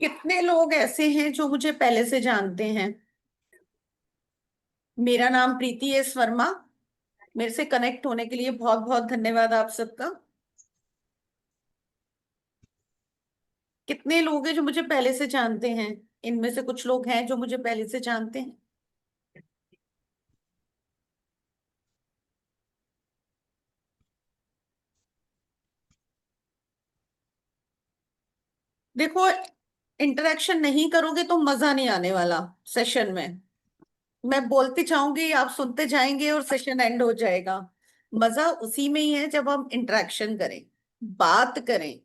कितने लोग ऐसे हैं जो मुझे पहले से जानते हैं? मेरा नाम प्रीति एस वर्मा। मेरे से कनेक्ट होने के लिए बहुत बहुत धन्यवाद आप सबका। कितने लोग हैं जो मुझे पहले से जानते हैं? इनमें से कुछ लोग हैं जो मुझे पहले से जानते हैं। देखो, इंटरेक्शन नहीं करोगे तो मजा नहीं आने वाला सेशन में। मैं बोलती जाऊंगी, आप सुनते जाएंगे और सेशन एंड हो जाएगा। मजा उसी में ही है जब हम इंटरेक्शन करें, बात करें,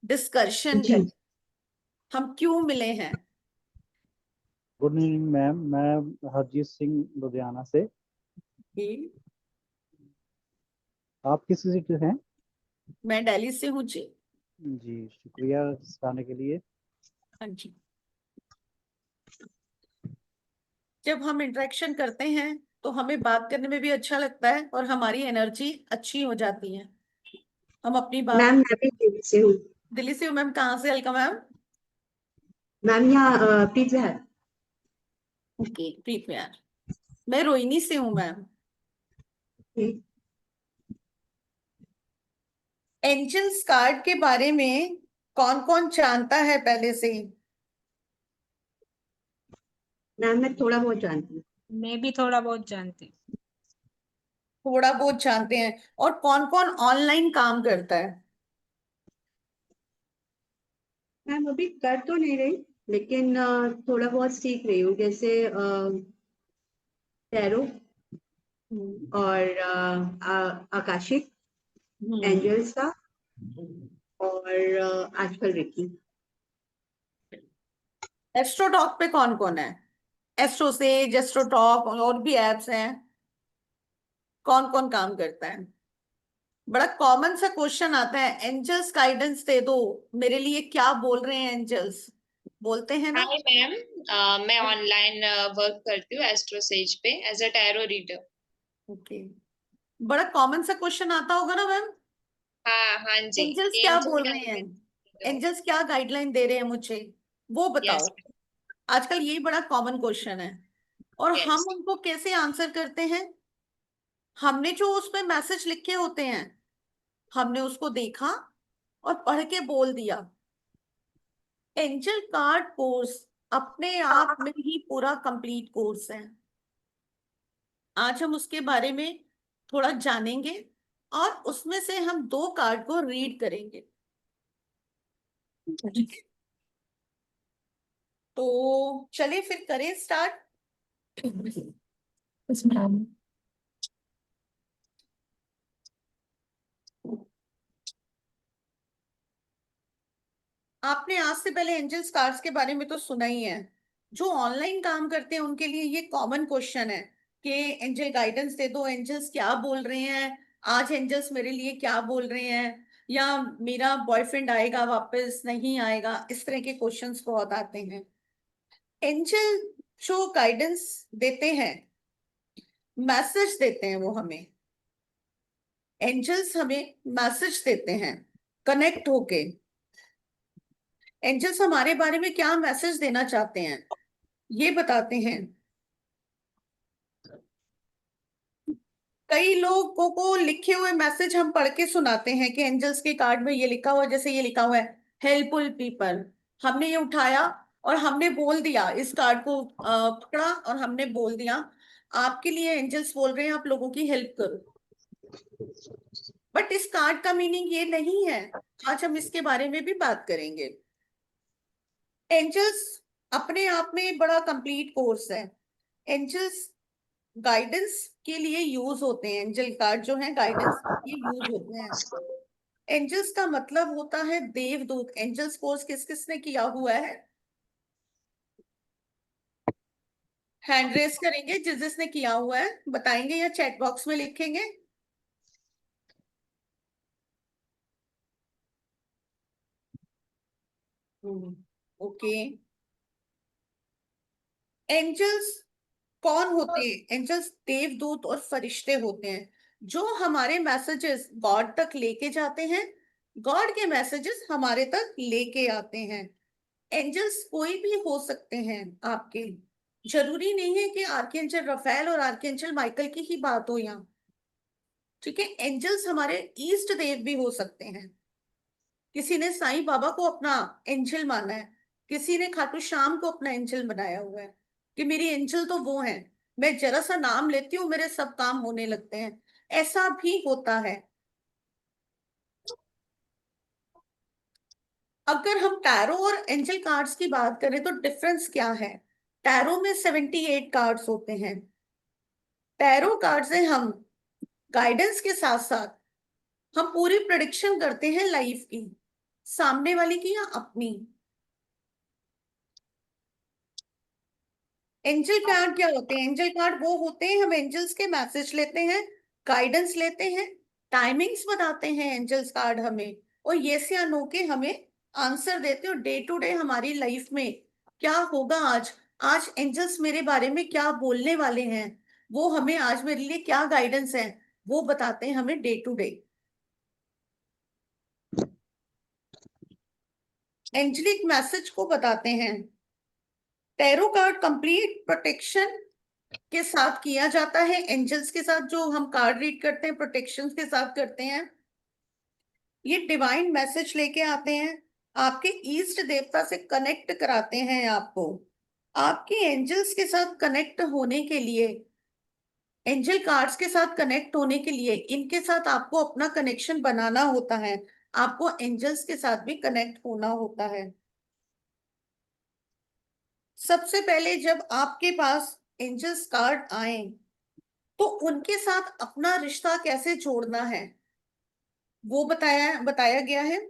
डिस्कशन जी। करें। हम क्यों मिले हैं? गुड इवनिंग मैम, मैं हरजीत सिंह लुधियाना से। कि आप किस सिटी से हैं? मैं दिल्ली से हूँ जी। जी, शुक्रिया सिखाने के लिए। हाँ जी। जब हम इंटरेक्शन करते हैं तो हमें बात करने में भी अच्छा लगता है और हमारी एनर्जी अच्छी हो जाती है। हम अपनी बात। मैम मैं भी दिल्ली से हूँ। दिल्ली से हूँ मैम। कहाँ से अलका मैम? मैम यहाँ पिज्जा है। ओके, प्रीत यार। मैं रोहिणी से हूँ मैम। एंजल्स कार्ड के बारे में कौन कौन जानता है पहले से ही? मैम मैं थोड़ा बहुत जानती हूँ। मैं भी थोड़ा बहुत जानती हूँ। थोड़ा बहुत जानते हैं। और कौन कौन ऑनलाइन काम करता है? मैम अभी कर तो नहीं रही, लेकिन थोड़ा बहुत सीख रही हूँ, जैसे टैरो हम्म। और आकाशिक, हम्म। एंजल्स का, और आजकल रिकी। एस्ट्रोटॉक पे कौन कौन है? एस्ट्रो से, एस्ट्रोटॉक और भी एप्स हैं। कौन कौन काम करता है? बड़ा कॉमन सा क्वेश्चन आता है, एंजल्स गाइडेंस दे दो, मेरे लिए क्या बोल रहे हैं एंजल्स? बोलते हैं ना। हाय मैम, मैं ऑनलाइन वर्क करती हूँ एस्ट्रोसेज पे as a tarot reader. Okay. बड़ा कॉमन सा क्वेश्चन आता होगा ना मैम। हाँ हाँ जी। एंजल्स क्या एंजल बोल रहे हैं? गाइडेंस दो। एंजल्स क्या गाइडलाइन दे रहे हैं मुझे, वो बताओ। यस। आजकल यही बड़ा कॉमन क्वेश्चन है। और हम यस। उनको कैसे आंसर करते हैं? हमने जो उसमें मैसेज लिखे होते हैं, हमने उसको देखा और पढ़ के बोल दिया। एंजल कार्ड कोर्स अपने आप में ही पूरा कंप्लीट कोर्स है। आज हम उसके बारे में थोड़ा जानेंगे और उसमें से हम दो कार्ड को रीड करेंगे। तो चलिए फिर करें स्टार्ट। आपने आज से पहले एंजल्स कार्ड्स के बारे में तो सुना ही है। जो ऑनलाइन काम करते हैं उनके लिए ये कॉमन क्वेश्चन है कि एंजल गाइडेंस दे दो, एंजल्स क्या बोल रहे हैं, आज एंजल्स मेरे लिए क्या बोल रहे हैं, या मेरा बॉयफ्रेंड आएगा वापस नहीं आएगा, इस तरह के क्वेश्चंस बहुत आते हैं। एंजल जो गाइडेंस देते हैं, मैसेज देते हैं वो हमें। एंजल्स हमें मैसेज देते हैं कनेक्ट होके। एंजल्स हमारे बारे में क्या मैसेज देना चाहते हैं ये बताते हैं। कई लोगों को लिखे हुए मैसेज हम पढ़ के सुनाते हैं कि एंजल्स के कार्ड में ये लिखा हुआ है, जैसे ये लिखा हुआ है हेल्पफुल पीपल। हमने ये उठाया और हमने बोल दिया, इस कार्ड को पकड़ा और हमने बोल दिया आपके लिए एंजल्स बोल रहे हैं आप लोगों की हेल्प करो। बट इस कार्ड का मीनिंग ये नहीं है। आज हम इसके बारे में भी बात करेंगे। एंजल्स अपने आप में बड़ा कंप्लीट कोर्स है। एंजल्स गाइडेंस के लिए यूज होते हैं। एंजल कार्ड जो है गाइडेंस के लिए यूज होते हैं। एंजल्स का मतलब होता है देवदूत। एंजल्स कोर्स किस किस ने किया हुआ है? हैंड रेस करेंगे जिस जिसने किया हुआ है, बताएंगे या चैट बॉक्स में लिखेंगे। ओके। एंजल्स कौन होते हैं? एंजल्स देवदूत और फरिश्ते होते हैं जो हमारे मैसेजेस गॉड तक लेके जाते हैं। गॉड के मैसेजेस हमारे तक लेके आते हैं। एंजल्स कोई भी हो सकते हैं आपके, जरूरी नहीं है कि आर्कएंजल रफेल और आर्कएंजल माइकल की ही बात हो यहाँ। ठीक है, एंजल्स हमारे ईष्ट देव भी हो सकते हैं। किसी ने साईं बाबा को अपना एंजल माना है, किसी ने खाटू श्याम को अपना एंजल बनाया हुआ है कि मेरी एंजल तो वो है, मैं जरा सा नाम लेती हूँ मेरे सब काम होने लगते हैं। ऐसा भी होता है। अगर हम टैरो और एंजल कार्ड्स की बात करें तो डिफरेंस क्या है? टैरो में 78 कार्ड्स होते हैं। टैरो कार्ड से हम गाइडेंस के साथ साथ हम पूरी प्रेडिक्शन करते हैं लाइफ की, सामने वाले की या अपनी। एंजल कार्ड क्या होते हैं? एंजल कार्ड वो होते हैं, हम एंजल्स के मैसेज लेते हैं, गाइडेंस लेते हैं, टाइमिंग्स बताते हैं एंजल्स कार्ड हमें, और यस या नो के हमें आंसर देते हो डे टू डे हमारी लाइफ में क्या होगा आज। आज एंजल्स मेरे बारे में क्या बोलने वाले हैं, वो हमें आज मेरे लिए क्या गाइडेंस है, वो बताते हैं हमें day to day. Angelic message को बताते हैं। टैरो कार्ड कंप्लीट प्रोटेक्शन के साथ किया जाता है, एंजल्स के साथ जो हम कार्ड रीड करते हैं प्रोटेक्शन के साथ करते हैं। ये डिवाइन मैसेज लेके आते हैं, आपके ईष्ट देवता से कनेक्ट कराते हैं आपको। आपके एंजल्स के साथ कनेक्ट होने के लिए, एंजल कार्ड्स के साथ कनेक्ट होने के लिए इनके साथ आपको अपना कनेक्शन बनाना होता है, आपको एंजल्स के साथ भी कनेक्ट होना होता है। सबसे पहले जब आपके पास एंजल्स कार्ड आए तो उनके साथ अपना रिश्ता कैसे जोड़ना है वो बताया बताया गया है।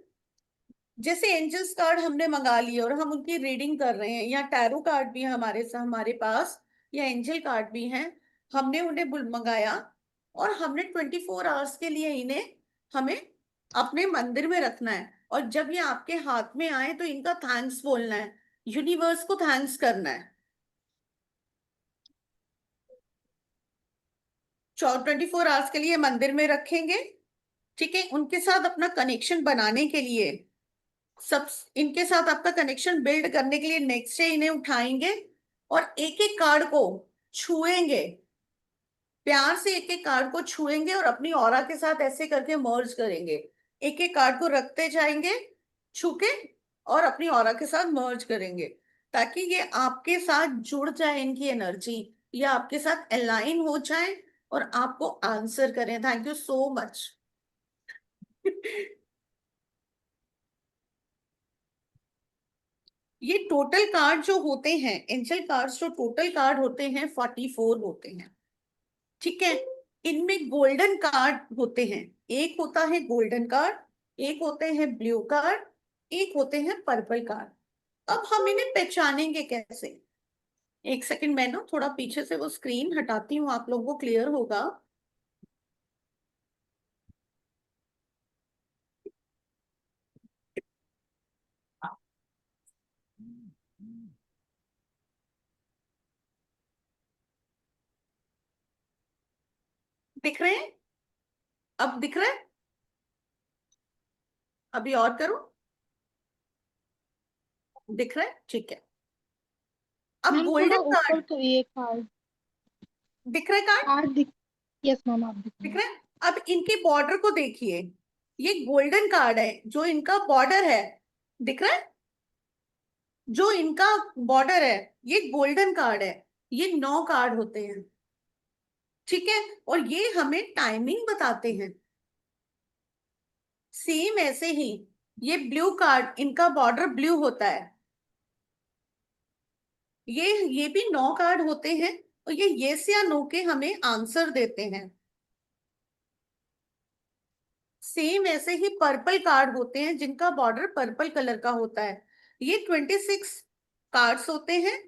जैसे एंजल्स कार्ड हमने मंगा लिए और हम उनकी रीडिंग कर रहे हैं, या टैरो कार्ड भी है हमारे पास, या एंजल कार्ड भी हैं, हमने उन्हें मंगाया और हमने 24 आवर्स के लिए इन्हें हमें अपने मंदिर में रखना है। और जब ये आपके हाथ में आए तो इनका थैंक्स बोलना है, यूनिवर्स को थैंक्स करना है। 24 आवर्स के लिए मंदिर में रखेंगे। ठीक है, उनके साथ अपना कनेक्शन बनाने के लिए, सब इनके साथ आपका कनेक्शन बिल्ड करने के लिए नेक्स्ट डे इन्हें उठाएंगे और एक एक कार्ड को छुएंगे, प्यार से एक एक कार्ड को छुएंगे और अपनी ऑरा के साथ ऐसे करके मर्ज करेंगे। एक एक कार्ड को रखते जाएंगे छू के और अपनी ऑरा के साथ मर्ज करेंगे, ताकि ये आपके साथ जुड़ जाए, इनकी एनर्जी या आपके साथ अलाइन हो जाए और आपको आंसर करें। Thank you so much. ये टोटल कार्ड जो होते हैं, एंजल कार्ड्स जो टोटल कार्ड होते हैं 44 होते हैं। ठीक है, इनमें गोल्डन कार्ड होते हैं, एक होता है गोल्डन कार्ड, एक होते हैं ब्लू कार्ड, एक होते हैं पर्पल कार्ड। अब हम इन्हें पहचानेंगे कैसे? एक सेकंड, मैं ना थोड़ा पीछे से वो स्क्रीन हटाती हूँ, आप लोगों को क्लियर होगा। दिख रहे हैं? अब दिख रहा है? अभी और करूं? दिख रहा है? ठीक है। अब मैम थोड़ा गोल्डन ऊपर कार्ड तो ये कार्ड दिख रहा है? कार्ड कार्ड दिख। यस मैम आप दिख रहे दिख हैं। रहा है? अब इनके बॉर्डर को देखिए, ये गोल्डन कार्ड है जो इनका बॉर्डर है, दिख रहा है? जो इनका बॉर्डर है ये गोल्डन कार्ड है, ये 9 कार्ड होते हैं। ठीक है, और ये हमें टाइमिंग बताते हैं। सेम ऐसे ही ये ब्लू कार्ड, इनका बॉर्डर ब्लू होता है, ये भी 9 कार्ड होते हैं और ये यस या नो के हमें आंसर देते हैं। सेम ऐसे ही पर्पल कार्ड होते हैं जिनका बॉर्डर पर्पल कलर का होता है, ये 26 कार्ड्स होते हैं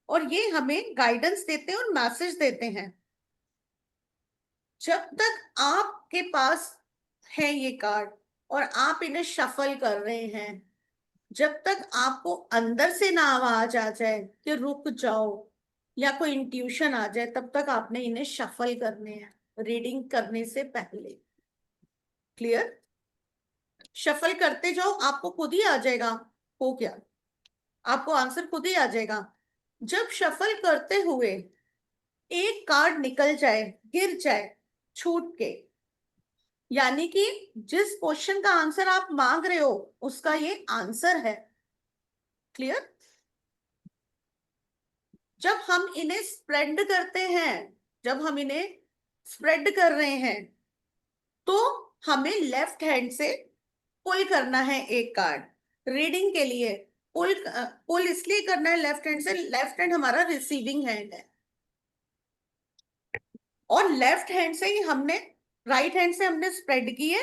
और ये हमें गाइडेंस देते हैं और मैसेज देते हैं। जब तक आपके पास है ये कार्ड और आप इन्हें शफल कर रहे हैं, जब तक आपको अंदर से ना आवाज आ जाए कि रुक जाओ या कोई इंट्यूशन आ जाए, तब तक आपने इन्हें शफल करने हैं रीडिंग करने से पहले। क्लियर? शफल करते जाओ, आपको खुद ही आ जाएगा। हो गया। आपको आंसर खुद ही आ जाएगा। जब शफल करते हुए एक कार्ड निकल जाए, गिर जाए छूट के, यानी कि जिस क्वेश्चन का आंसर आप मांग रहे हो उसका ये आंसर है। क्लियर? जब हम इन्हें स्प्रेड करते हैं, जब हम इन्हें स्प्रेड कर रहे हैं, तो हमें लेफ्ट हैंड से पुल करना है एक कार्ड रीडिंग के लिए। पुल पुल इसलिए करना है लेफ्ट हैंड से, लेफ्ट हैंड हमारा रिसीविंग हैंड है, और लेफ्ट हैंड से ही हमने, राइट हैंड से हमने स्प्रेड किए,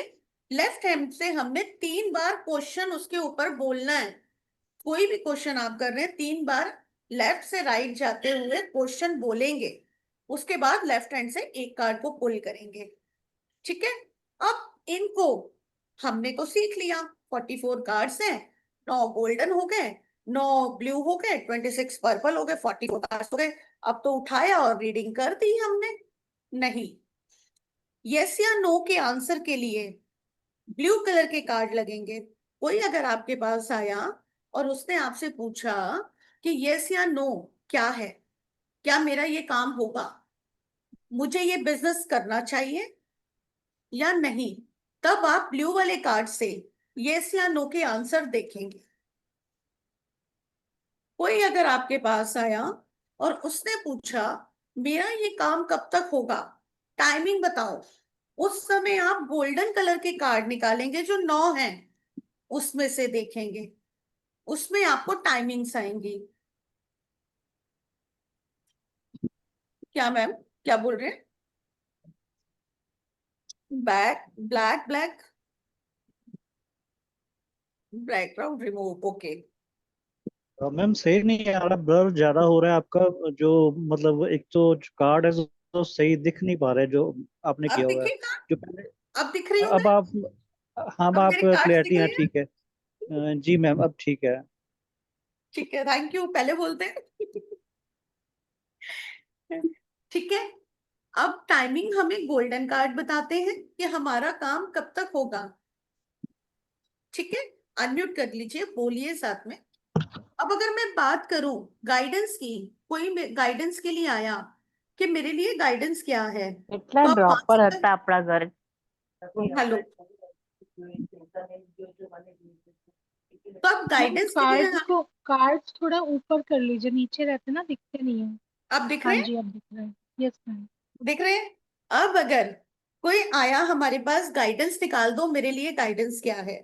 लेफ्ट हैंड से हमने 3 बार क्वेश्चन उसके ऊपर बोलना है। कोई भी क्वेश्चन आप कर रहे हैं 3 बार लेफ्ट से राइट जाते हुए क्वेश्चन बोलेंगे, उसके बाद लेफ्ट हैंड से एक कार्ड को पुल करेंगे। ठीक है? अब इनको हमने तो सीख लिया, 44 कार्ड्स हैं, 9 गोल्डन हो गए, 9 ब्लू हो गए, 26 पर्पल हो गए, 44 कार्ड्स हो गए। अब तो उठाया और रीडिंग कर दी हमने? नहीं। यस या नो के आंसर के लिए ब्लू कलर के कार्ड लगेंगे। कोई अगर आपके पास आया और उसने आपसे पूछा कि यस या नो क्या है, क्या मेरा ये काम होगा, मुझे ये बिजनेस करना चाहिए या नहीं, तब आप ब्लू वाले कार्ड से यस या नो के आंसर देखेंगे। कोई अगर आपके पास आया और उसने पूछा मेरा ये काम कब तक होगा, टाइमिंग बताओ, उस समय आप गोल्डन कलर के कार्ड निकालेंगे जो 9 हैं, उसमें से देखेंगे, उसमें आपको टाइमिंग्स आएंगी। क्या मैम, क्या बोल रहे हैं? Back black black background remove, okay. Ma'am सही नहीं आ रहा, ब्लर ज्यादा हो रहा है आपका। जो मतलब एक तो कार्ड है तो सही दिख नहीं पा रहे जो आपने अब किया हुआ है। दिखेगा? जो पहले, अब दिख रही हूँ अब मैं? आप, हाँ अब अब आप मेरे कार्ड्स दिख क्लियरिटी, हाँ रही है? ठीक है। जी मैम अब ठीक है। ठीक है, थैंक यू, पहले बोलते हैं। ठीक है। अब टाइमिंग हमें गोल्डन कार्ड बताते हैं कि हमारा काम कब तक होगा। ठीक है? अनम्यूट कर लीजिए, बोलिए साथ में। अब अगर मैं बात करूं गाइडेंस की, कोई गाइडेंस के लिए आया कि मेरे लिए गाइडेंस क्या है, એટલા तो आप ડ્રોપર હતા આપણા ઘરે हेलो, तो आप मैम गाइडेंस के लिए, कार्ड्स थोड़ा ऊपर कर लीजिए, नीचे रहते ना, दिखते नहीं है। आप दिख हाँ रहे हैं? जी, अब दिख रहा है। Yes ma'am. दिख रहे हैं? अब अगर कोई आया हमारे पास, गाइडेंस निकाल दो मेरे लिए, गाइडेंस क्या है,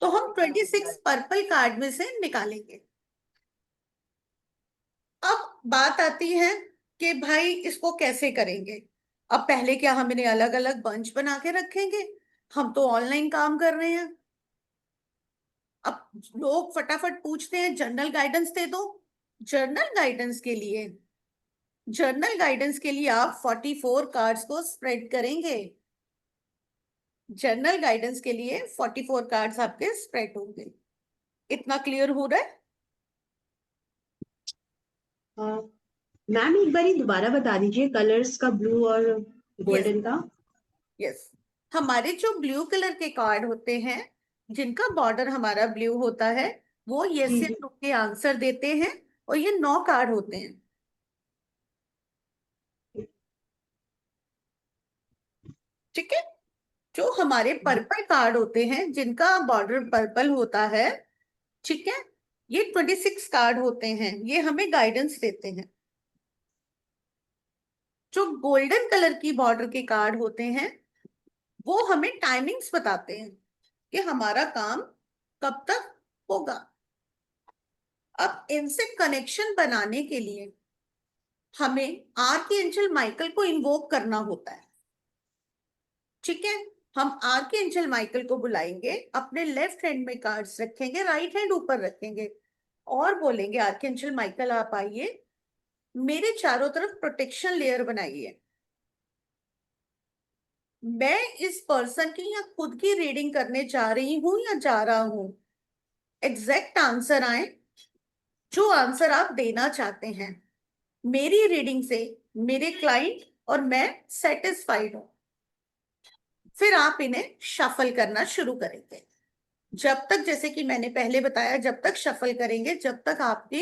तो हम 26 पर्पल कार्ड में से निकालेंगे। अब बात आती है कि भाई इसको कैसे करेंगे। अब पहले क्या हम इन्हें अलग अलग बंच बना के रखेंगे? हम तो ऑनलाइन काम कर रहे हैं। अब लोग फटाफट पूछते हैं जर्नल गाइडेंस दे दो। जर्नल गाइडेंस के लिए, जर्नल गाइडेंस के लिए आप 44 कार्ड्स को स्प्रेड करेंगे। जर्नल गाइडेंस के लिए 44 कार्ड्स आपके स्प्रेड होंगे। इतना क्लियर हो रहा है? मैम एक बार दोबारा बता दीजिए कलर्स का, ब्लू और यस, गोल्डन का। यस। हमारे जो ब्लू कलर के कार्ड होते हैं, जिनका बॉर्डर हमारा ब्लू होता है, वो यस जी या जी। नो के आंसर देते हैं, और ये 9 कार्ड होते हैं। ठीक है? जो हमारे पर्पल कार्ड होते हैं, जिनका बॉर्डर पर्पल होता है, ठीक है, ये 26 कार्ड होते हैं, ये हमें गाइडेंस देते हैं। जो गोल्डन कलर की बॉर्डर के कार्ड होते हैं, वो हमें टाइमिंग्स बताते हैं कि हमारा काम कब तक होगा। अब इनसे कनेक्शन बनाने के लिए हमें आर्कएंजल माइकल को इन्वोक करना होता है। ठीक है? हम आर्कएंजल माइकल को बुलाएंगे, अपने लेफ्ट हैंड में कार्ड्स रखेंगे, राइट हैंड ऊपर रखेंगे, और बोलेंगे आर्कएंजल माइकल आप आइए, मेरे चारों तरफ प्रोटेक्शन लेयर बनाइए। मैं इस पर्सन की या खुद की रीडिंग करने जा रही हूं या जा रहा हूं, एग्जैक्ट आंसर आए, जो आंसर आप देना चाहते हैं। मेरी रीडिंग से मेरे क्लाइंट और मैं सेटिस्फाइड हूं, फिर आप इन्हें शफल करना शुरू करेंगे। जब तक, जैसे कि मैंने पहले बताया, जब तक शफल करेंगे, जब तक आपकी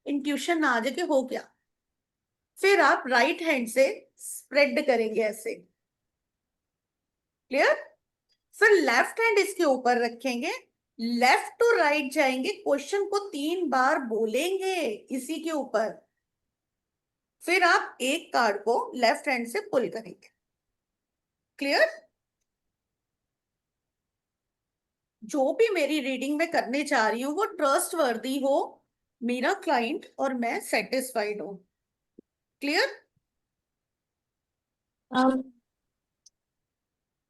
इंट्यूशन ना आ जाए कि हो गया, फिर आप राइट हैंड से स्प्रेड करेंगे ऐसे। क्लियर? फिर लेफ्ट हैंड इसके ऊपर रखेंगे, लेफ्ट टू राइट जाएंगे, क्वेश्चन को 3 बार बोलेंगे इसी के ऊपर। फिर आप एक कार्ड को लेफ्ट हैंड से पुल करेंगे। क्लियर? जो भी मेरी रीडिंग में करने जा रही हूँ वो ट्रस्ट वर्दी हो, मेरा क्लाइंट और मैं सेटिस्फाइड हो। क्लियर? हाँ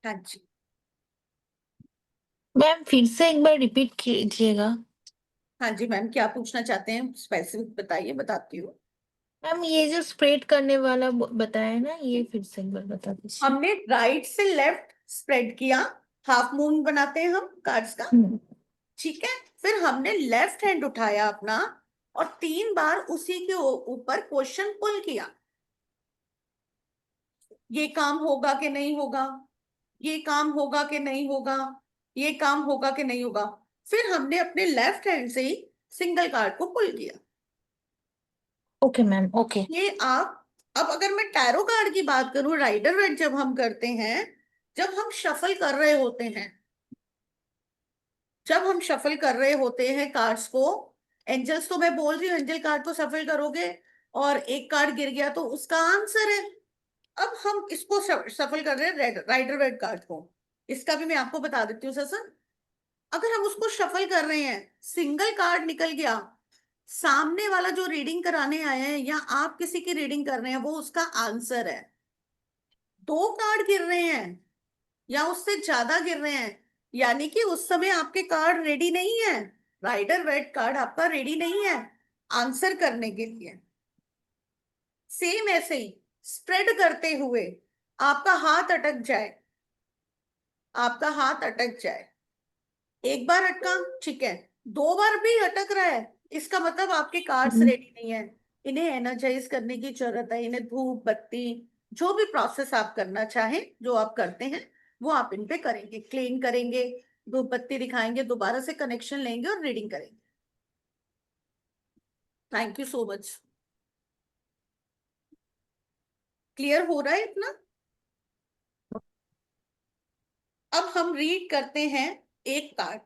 जी। मैम फिर से एक बार रिपीट कीजिएगा। हाँ जी मैम, क्या पूछना चाहते हैं स्पेसिफिक बताइए, बताती हूँ। मैम ये जो स्प्रेड करने वाला बताया ना, ये फिर से एक बार बता दीजिए। हमने राइट से लेफ्ट स्प्रेड किया, हाफ मून बनाते हैं हम कार्ड्स का। ठीक है? फिर हमने लेफ्ट हैंड उठाया अपना और 3 बार उसी के ऊपर क्वेश्चन पुल किया। ये काम होगा कि नहीं होगा, ये काम होगा कि नहीं होगा, ये काम होगा कि नहीं होगा। फिर हमने अपने लेफ्ट हैंड से ही सिंगल कार्ड को पुल किया। Okay ma'am, okay. ये आप, अब अगर मैं टैरो कार्ड की बात करूं, राइडर वेट जब हम करते हैं, जब हम शफल कर रहे होते हैं, जब हम शफल कर रहे होते हैं कार्ड्स को, एंजल्स तो मैं बोल रही हूँ एंजल कार्ड को सफल करोगे और एक कार्ड गिर गया तो उसका आंसर है। अब हम इसको सफल कर रहे हैं राइडर वेट कार्ड को, इसका भी मैं आपको बता देती हूँ सर। अगर हम उसको शफल कर रहे हैं, सिंगल कार्ड निकल गया, सामने वाला जो रीडिंग कराने आया है या आप किसी की रीडिंग कर रहे हैं वो उसका आंसर है। 2 कार्ड गिर रहे हैं या उससे ज्यादा गिर रहे हैं, यानी कि उस समय आपके कार्ड रेडी नहीं है, राइडर वेट कार्ड आपका रेडी नहीं है आंसर करने के लिए। सेम ऐसे ही स्प्रेड करते हुए आपका हाथ अटक जाए, आपका हाथ अटक जाए, एक बार अटका, ठीक है, 2 बार भी अटक रहा है, इसका मतलब आपके कार्ड्स रेडी नहीं है। इन्हें एनर्जाइज करने की जरूरत है, इन्हें धूप बत्ती, जो भी प्रोसेस आप करना चाहें, जो आप करते हैं वो आप इन पे करेंगे, क्लीन करेंगे, धूप बत्ती दिखाएंगे, दोबारा से कनेक्शन लेंगे और रीडिंग करेंगे। Thank you so much. Clear हो रहा है इतना? अब हम रीड करते हैं एक कार्ड।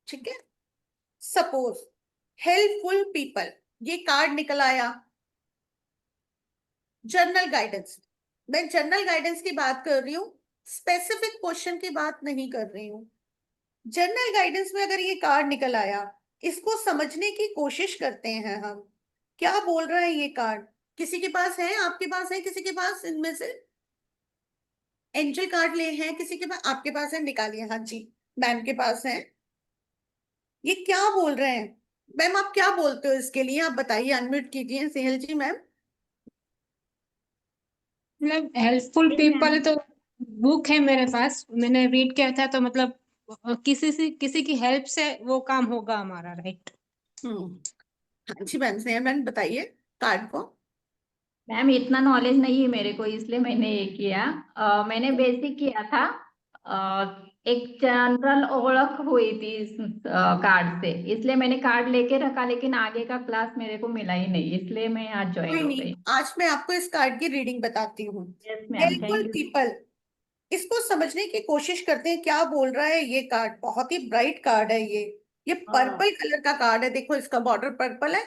ठीक है? सपोज हेल्पफुल पीपल, ये कार्ड निकल आया। जनरल गाइडेंस, मैं जनरल गाइडेंस की बात कर रही हूँ, स्पेसिफिक क्वेश्चन की बात नहीं कर रही हूँ। जनरल गाइडेंस में अगर ये कार्ड निकल आया, इसको समझने की कोशिश करते हैं हम, क्या बोल रहा है ये कार्ड। किसी के पास है, आपके पास है, किसी के पास इनमें से एंजल कार्ड ले हैं किसी के पास, आपके पास है, निकालिए। हाँ जी, मैम के पास है। ये क्या बोल रहे हैं मैम, आप क्या बोलते हो इसके लिए, आप बताइए, अनम्यूट कीजिए सेहल जी मैम। मतलब हेल्पफुल पीपल तो बुक है मेरे पास, मैंने रीड किया था, तो मतलब किसी की हेल्प से वो काम होगा हमारा, राइट? हाँ जी मैम, स्नेहा मैम बताइए कार्ड को। मैम इतना नॉलेज नहीं है मेरे को, इसलिए मैंने ये किया। मैंने बेसिक किया था। एक जनरल ओळख हुई थी इस कार्ड से, इसलिए मैंने कार्ड लेके रखा, लेकिन आगे का क्लास मेरे को मिला ही नहीं, इसलिए मैं आज ज्वाइन कोई हो नहीं, गई। आज मैं आपको इस कार्ड की रीडिंग बताती हूँ। Yes ma'am, helpful thank you. People, इसको समझने की कोशिश करते हैं क्या बोल रहा है ये कार्ड। बहुत ही ब्राइट कार्ड है ये पर्पल कलर का कार्ड है, देखो इसका बॉर्डर पर्पल है,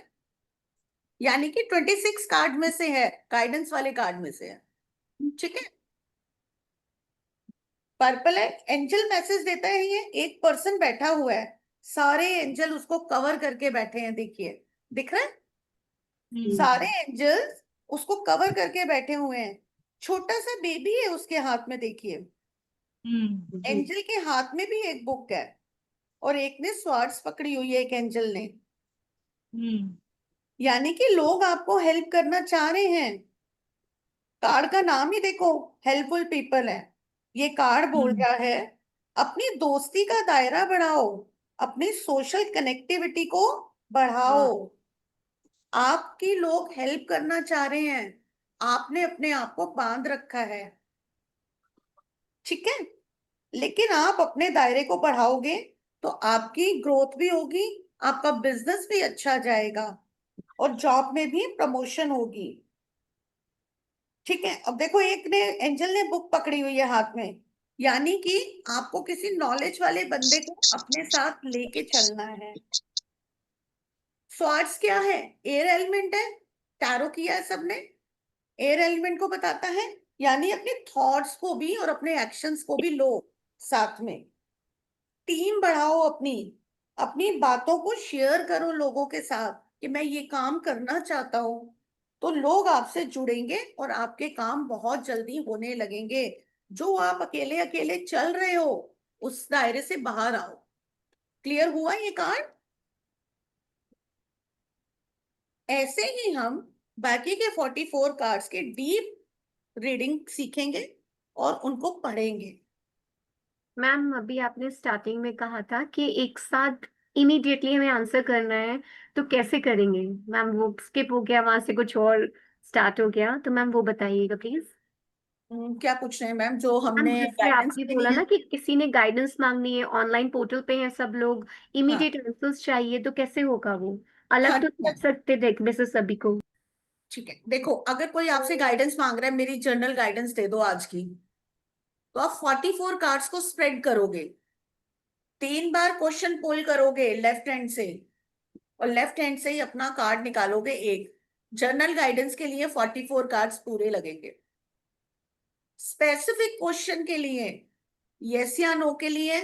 यानी कि 26 कार्ड में से है, गाइडेंस वाले कार्ड में से है। ठीक है? पर्पल है, एंजल मैसेज देता है, ये एक पर्सन बैठा हुआ है, सारे एंजल उसको कवर करके बैठे हैं, देखिए, दिख रहा है, सारे एंजल्स उसको कवर करके बैठे हुए हैं। छोटा सा बेबी है उसके हाथ में, देखिए, एंजल के हाथ में भी एक बुक है और एक ने स्वॉर्ड्स पकड़ी हुई है, एक एंजल ने, यानी कि लोग आपको हेल्प करना चाह रहे हैं। कार्ड का नाम ही देखो, हेल्पफुल पीपल है। ये कार्ड बोल रहा है अपनी दोस्ती का दायरा बढ़ाओ, अपनी सोशल कनेक्टिविटी को बढ़ाओ। आपकी लोग हेल्प करना चाह रहे हैं, आपने अपने आप को बांध रखा है। ठीक है? लेकिन आप अपने दायरे को बढ़ाओगे तो आपकी ग्रोथ भी होगी, आपका बिजनेस भी अच्छा जाएगा और जॉब में भी प्रमोशन होगी। ठीक है, अब देखो एक ने एंजल ने बुक पकड़ी हुई है हाथ में, यानी कि आपको किसी नॉलेज वाले बंदे को अपने साथ लेके चलना है। स्वार्ट्स क्या है? एयर एलिमेंट है, टैरो किया है सबने, एयर एलिमेंट को बताता है, यानी अपने थॉट्स को भी और अपने एक्शंस को भी लो साथ में। टीम बढ़ाओ, अपनी अपनी बातों को शेयर करो लोगों के साथ कि मैं ये काम करना चाहता हूं, तो लोग आपसे जुड़ेंगे और आपके काम बहुत जल्दी होने लगेंगे। जो आप अकेले अकेले चल रहे हो उस दायरे से बाहर आओ। क्लियर हुआ ये कार्ड? ऐसे ही हम बाकी के 44 कार्ड्स के डीप रीडिंग सीखेंगे और उनको पढ़ेंगे। मैम अभी आपने स्टार्टिंग में कहा था कि एक साथ इमीडिएटली हमें आंसर करना है, तो कैसे करेंगे मैम? वो स्किप हो गया, वहां से कुछ और स्टार्ट हो गया, तो मैम वो बताइएगा प्लीज। क्या पूछ रहे हैं मैम? जो मैम हमने जैसे गाइडेंस आपने देनी बोला है। ना कि किसी ने गाइडेंस मांगनी है, ऑनलाइन पोर्टल पे हैं सब लोग, हाँ इमीडिएट आंसर्स चाहिए, तो कैसे होगा वो? अलग हाँ तो ठीक है, नहीं रख सकते देखने से सभी को। ठीक है। देखो अगर कोई आपसे गाइडेंस मांग रहा है, मेरी जनरल गाइडेंस दे दो आज की, तो आप 44 कार्ड्स को स्प्रेड करोगे, 3 बार क्वेश्चन पुल करोगे लेफ्ट हैंड से, और लेफ्ट हैंड से ही अपना कार्ड निकालोगे एक। जनरल गाइडेंस के लिए 44 कार्ड्स पूरे लगेंगे। स्पेसिफिक क्वेश्चन के लिए, यस या नो के लिए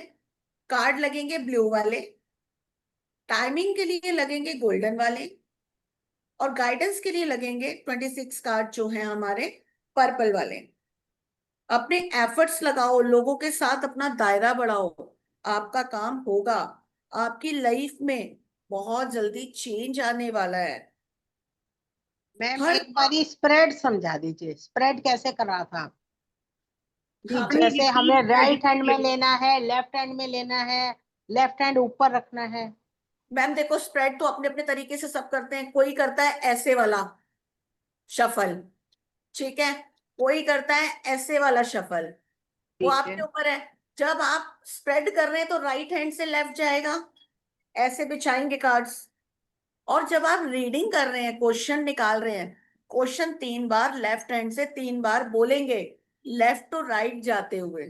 कार्ड लगेंगे ब्लू वाले, टाइमिंग के लिए लगेंगे गोल्डन वाले, और गाइडेंस के लिए लगेंगे 26 कार्ड जो हैं हमारे पर्पल वाले। अपने एफर्ट्स लगाओ, लोगों के साथ अपना दायरा बढ़ाओ, आपका काम होगा। आपकी लाइफ में बहुत जल्दी चेंज आने वाला है। मैम हर एक बारी स्प्रेड समझा दीजिए, स्प्रेड कैसे कर रहा था कि अपनी जैसे हमें राइट हैंड में रिपीट। लेना है, लेफ्ट हैंड में लेना है, लेफ्ट हैंड ऊपर रखना है? मैम देखो स्प्रेड तो अपने अपने तरीके से सब करते हैं, कोई करता है ऐसे वाला शफल, ठीक है, कोई करता है ऐसे वाला शफल, वो ठीक है। आपके ऊपर है। जब आप स्प्रेड कर रहे हैं तो राइट हैंड से लेफ्ट जाएगा, ऐसे बिछाएंगे कार्ड्स। और जब आप रीडिंग कर रहे हैं, क्वेश्चन निकाल रहे हैं, क्वेश्चन 3 बार लेफ्ट हैंड से 3 बार बोलेंगे, लेफ्ट टू राइट जाते हुए।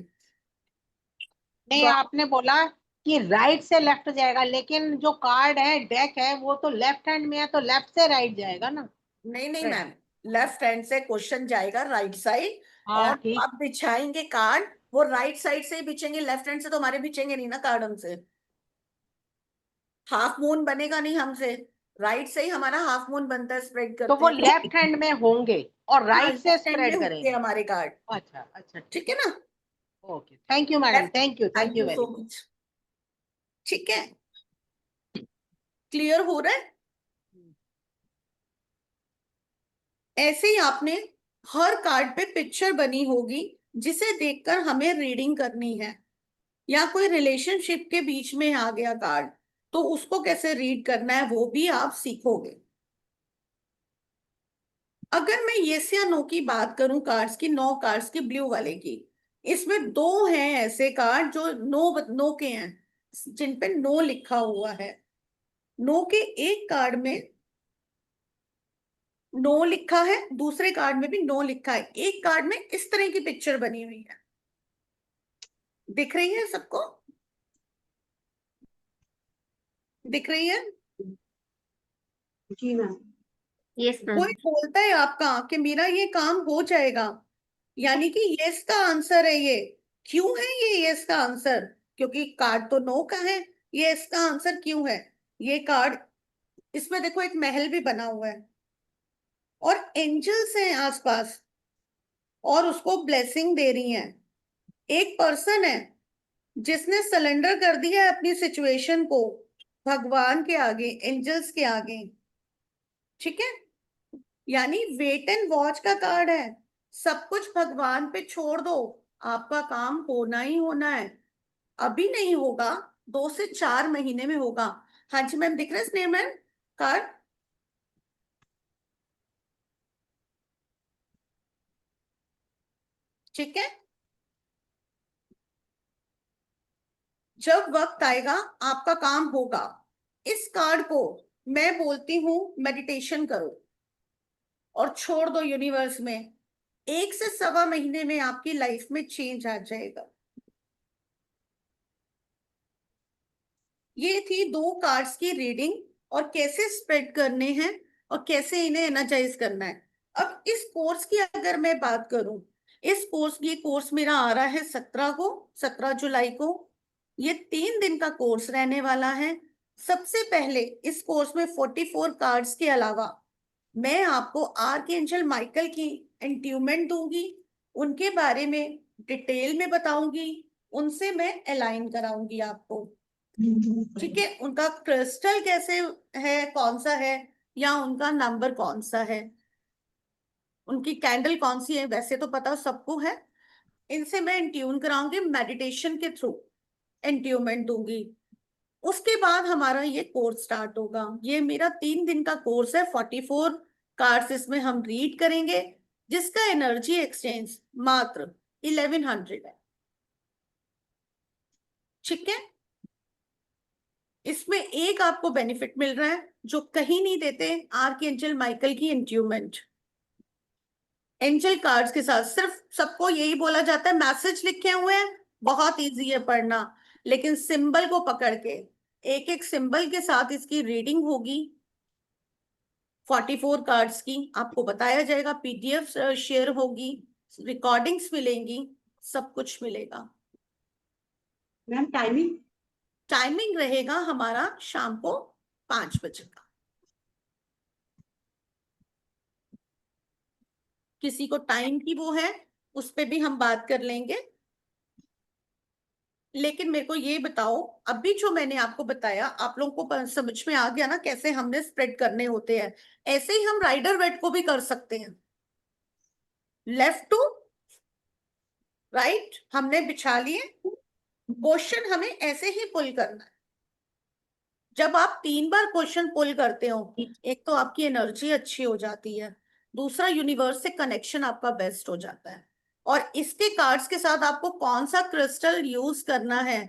नहीं, तो आपने बोला कि राइट से लेफ्ट जाएगा, लेकिन जो कार्ड है, डेक है, वो तो लेफ्ट हैंड में है, तो लेफ्ट से राइट जाएगा ना? नहीं नहीं Right. मैम, लेफ्ट हैंड से क्वेश्चन जाएगा राइट साइड, हाँ और ठीक। आप बिछाएंगे कार्ड वो राइट साइड से ही बिछेंगे, लेफ्ट हैंड से तो हमारे बिछेंगे नहीं ना कार्ड हमसे। हाफ मून बनेगा नहीं हमसे, राइट से ही हमारा हाफ मून बनता है स्प्रेड तो करते वो हैं तो। लेफ्ट हैंड में होंगे और हाँ राइट से लेफ्ट हैंड में स्प्रेड होंगे करेंगे। हमारे कार्ड। अच्छा अच्छा, ठीक। ठीक है ना? Okay, thank you madam, left. Thank thank you you very so much. Much. ठीक है, क्लियर हो रहा है? ऐसे ही आपने हर कार्ड पे पिक्चर बनी होगी जिसे देखकर हमें रीडिंग करनी है, या कोई रिलेशनशिप के बीच में आ गया कार्ड तो उसको कैसे रीड करना है वो भी आप सीखोगे। अगर मैं यस या नो की बात करूं, कार्ड्स की, 9 कार्ड्स की ब्लू वाले की, इसमें 2 हैं ऐसे कार्ड जो नो नो के हैं, जिन पे नो लिखा हुआ है। नो के एक कार्ड में नो लिखा है, दूसरे कार्ड में भी नो लिखा है, एक कार्ड में इस तरह की पिक्चर बनी हुई है, दिख रही है सबको? दिख रही है? जी मैम। Yes ma'am. कोई बोलता है आपका कि मेरा ये काम हो जाएगा, यानी कि यस का आंसर है ये। क्यों है ये यस का आंसर? क्योंकि कार्ड तो नो का है। ये इसका आंसर क्यों है? ये कार्ड, इसमें देखो एक महल भी बना हुआ है और एंजल्स हैं आसपास और उसको ब्लेसिंग दे रही हैं। एक पर्सन है जिसने सरेंडर कर दिया है अपनी सिचुएशन को भगवान के आगे, एंजल्स के आगे। ठीक है, यानी वेट एंड वॉच का कार्ड है। सब कुछ भगवान पे छोड़ दो, आपका काम होना ही होना है। अभी नहीं होगा, 2 से 4 महीने में होगा। हाँ जी मैम, दिख रहा है स्नेह मैम कार्ड? ठीक है, जब वक्त आएगा आपका काम होगा। इस कार्ड को मैं बोलती हूँ मेडिटेशन करो और छोड़ दो यूनिवर्स में। 1 से 1.25 महीने में आपकी लाइफ में चेंज आ जाएगा। ये थी 2 कार्ड्स की रीडिंग और कैसे स्प्रेड करने हैं और कैसे इन्हें एनर्जाइज करना है। अब इस कोर्स की अगर मैं बात करूं, ये कोर्स मेरा आ रहा है 17 जुलाई को। ये 3 दिन का कोर्स रहने वाला है। सबसे पहले इस कोर्स में 44 कार्ड्स के अलावा मैं आपको आर्कएंजल माइकल की एंट्यूमेंट दूंगी, उनके बारे में डिटेल में बताऊंगी, उनसे मैं अलाइन कराऊंगी आपको। ठीक है, उनका क्रिस्टल कैसे है, कौन सा है, या उनका नंबर कौन सा है, उनकी कैंडल कौन सी है, वैसे तो पता सबको है। इनसे मैं इंट्यून कराऊंगी, मेडिटेशन के थ्रू इंट्यूमेंट दूंगी। उसके बाद हमारा ये कोर्स स्टार्ट होगा। ये मेरा 3 दिन का कोर्स है। 44 कार्ड्स इसमें हम रीड करेंगे, जिसका एनर्जी एक्सचेंज मात्र 1100 है। ठीक है, इसमें एक आपको बेनिफिट मिल रहा है जो कहीं नहीं देते, आर्कएंजल माइकल की इंट्यूमेंट। एंजल कार्ड्स के साथ सिर्फ सबको यही बोला जाता है, मैसेज लिखे हुए हैं, बहुत इजी है पढ़ना, लेकिन सिंबल को पकड़ के एक एक सिंबल के साथ इसकी रीडिंग होगी। 44 कार्ड्स की आपको बताया जाएगा, पीडीएफ शेयर होगी, रिकॉर्डिंग्स मिलेंगी, सब कुछ मिलेगा। मैम टाइमिंग रहेगा हमारा शाम को 5 बजे का। किसी को टाइम की वो है, उस पे भी हम बात कर लेंगे। लेकिन मेरे को ये बताओ, अभी जो मैंने आपको बताया आप लोगों को समझ में आ गया ना कैसे हमने स्प्रेड करने होते हैं। ऐसे ही हम राइडर वेट को भी कर सकते हैं, लेफ्ट टू राइट हमने बिछा लिए, क्वेश्चन हमें ऐसे ही पुल करना है। जब आप 3 बार क्वेश्चन पुल करते हो, एक तो आपकी एनर्जी अच्छी हो जाती है, दूसरा यूनिवर्स से कनेक्शन आपका बेस्ट हो जाता है। और इसके कार्ड्स के साथ आपको कौन सा क्रिस्टल यूज करना है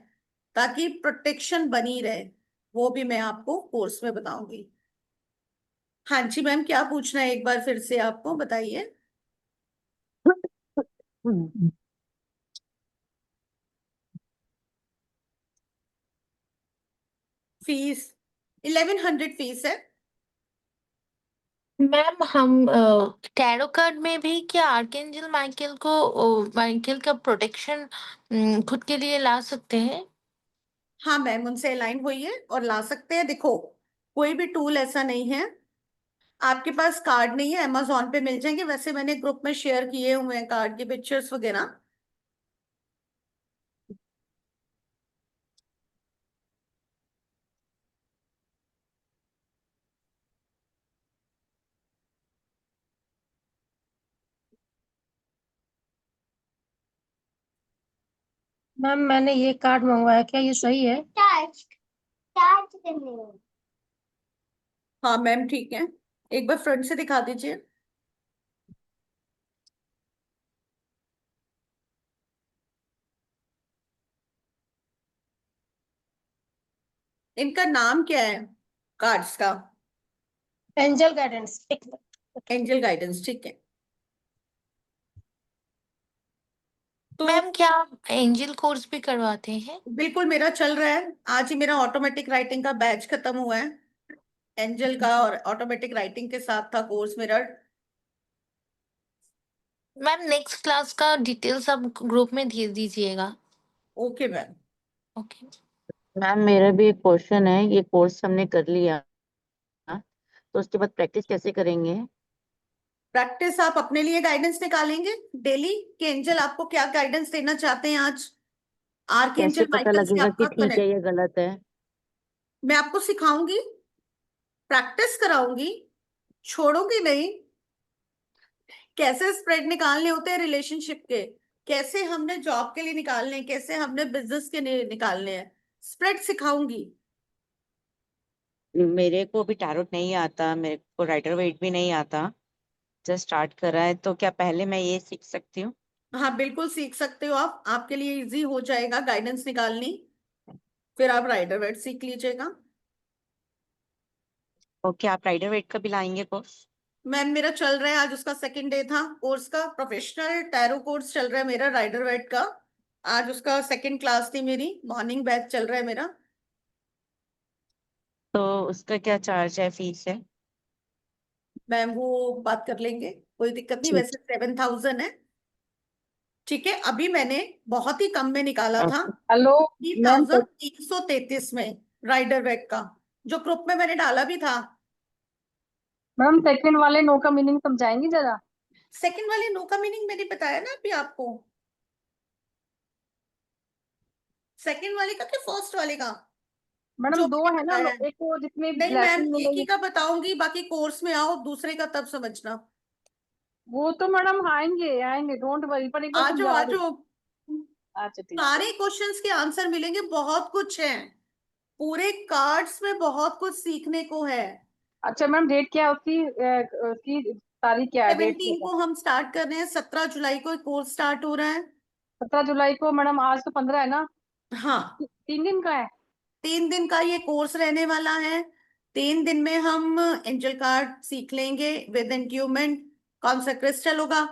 ताकि प्रोटेक्शन बनी रहे, वो भी मैं आपको कोर्स में बताऊंगी। हाँ जी मैम, क्या पूछना है एक बार फिर से आपको बताइए। फीस 1100 फीस है। मैम हम टैरो कार्ड में भी क्या आर्कएंजल माइकल का प्रोटेक्शन खुद के लिए ला सकते हैं? हाँ मैम, उनसे अलाइन होइए और ला सकते हैं। देखो, कोई भी टूल ऐसा नहीं है, आपके पास कार्ड नहीं है अमेजोन पे मिल जाएंगे, वैसे मैंने ग्रुप में शेयर किए हुए हैं कार्ड के पिक्चर्स वगैरह। मैम मैंने ये कार्ड मंगवाया, क्या ये सही है? हाँ मैम ठीक है, एक बार फ्रंट से दिखा दीजिए। इनका नाम क्या है कार्ड्स का? Angel guidance. एंजल गाइडेंस, ठीक है। तो मैम क्या एंजल कोर्स भी करवाते हैं? बिल्कुल, मेरा चल रहा है। आज ही मेरा ऑटोमेटिक राइटिंग का बैच खत्म हुआ है। एंजल का और ऑटोमेटिक राइटिंग के साथ था कोर्स मेरा। मैम नेक्स्ट क्लास का डिटेल्स आप ग्रुप में भेज दीजिएगा। Okay ma'am. ओके। मैम मेरा भी एक क्वेश्चन है, ये कोर्स हमने कर लिया तो उसके बाद प्रैक्टिस कैसे करेंगे? प्रैक्टिस आप अपने लिए गाइडेंस निकालेंगे डेली कि एंजल आपको क्या गाइडेंस देना चाहते हैं आज। कैसे आर्कएंजल पता माइकल से लगेगा कि आपका ठीक है कनेक्ट, या गलत है? मैं आपको सिखाऊंगी, प्रैक्टिस कराऊंगी, छोड़ूंगी नहीं। कैसे स्प्रेड निकालने होते हैं रिलेशनशिप के, कैसे हमने जॉब के लिए निकालने हैं, कैसे हमने बिजनेस के लिए निकालने हैं, स्प्रेड सिखाऊंगी। मेरे को भी टैरोट नहीं आता, मेरे को राइटर वेट भी नहीं आता, जस्ट स्टार्ट करा है, तो क्या पहले मैं ये सीख सकती हूँ? हाँ बिल्कुल सीख सकते हो आप, आपके लिए इजी हो जाएगा गाइडेंस निकालनी। फिर आप राइडर वेट सीख लीजिएगा। ओके, आप राइडर वेट का भी लाएंगे कोर्स? मैम मेरा चल रहा है, आज उसका सेकंड डे था कोर्स का। प्रोफेशनल टैरो कोर्स चल रहा है मेरा राइडर वेट का। आज उसका सेकंड क्लास थी मेरी, मॉर्निंग बैच चल रहा है मेरा। तो उसका क्या चार्ज है, फीस है? मैम वो बात कर लेंगे, कोई दिक्कत नहीं। ठीक। वैसे 7000 है। ठीक है, अभी मैंने बहुत ही कम में निकाला था, हेलो मैम, 3333 में राइडर वेट का, जो ग्रुप में मैंने डाला भी था। मैम सेकंड वाले नो का मीनिंग समझाएंगी जरा? सेकंड वाले नो का मीनिंग मैंने बताया ना अभी आपको। सेकंड वाले का कि फर्स्ट वाले का? मैडम जो दो मैंने है ना, बताया है। एक वो जितनी नहीं मैम, ब्लेसिंग एक ही मिलेगी। का बताऊंगी, बाकी कोर्स में आओ दूसरे का तब समझना। वो तो मैडम आएंगे आएंगे, डोंट वरी, पर एक बार आ जाओ समझा आ दो। जाओ, अच्छा ठीक है। सारे क्वेश्चंस के आंसर मिलेंगे, बहुत कुछ है पूरे कार्ड्स में, बहुत कुछ सीखने को है। अच्छा मैम, डेट क्या है उसकी तारीख क्या है, डेट 17 क्या को है? हम स्टार्ट कर रहे हैं, 17 जुलाई को कोर्स स्टार्ट हो रहा है। 17 जुलाई को मैडम, आज तो 15 है ना, हाँ, 3 दिन का है। 3 दिन का ये कोर्स रहने वाला है। 3 दिन में हम एंजल कार्ड सीख लेंगे विद इंट्यूमेंट। कौन सा क्रिस्टल होगा,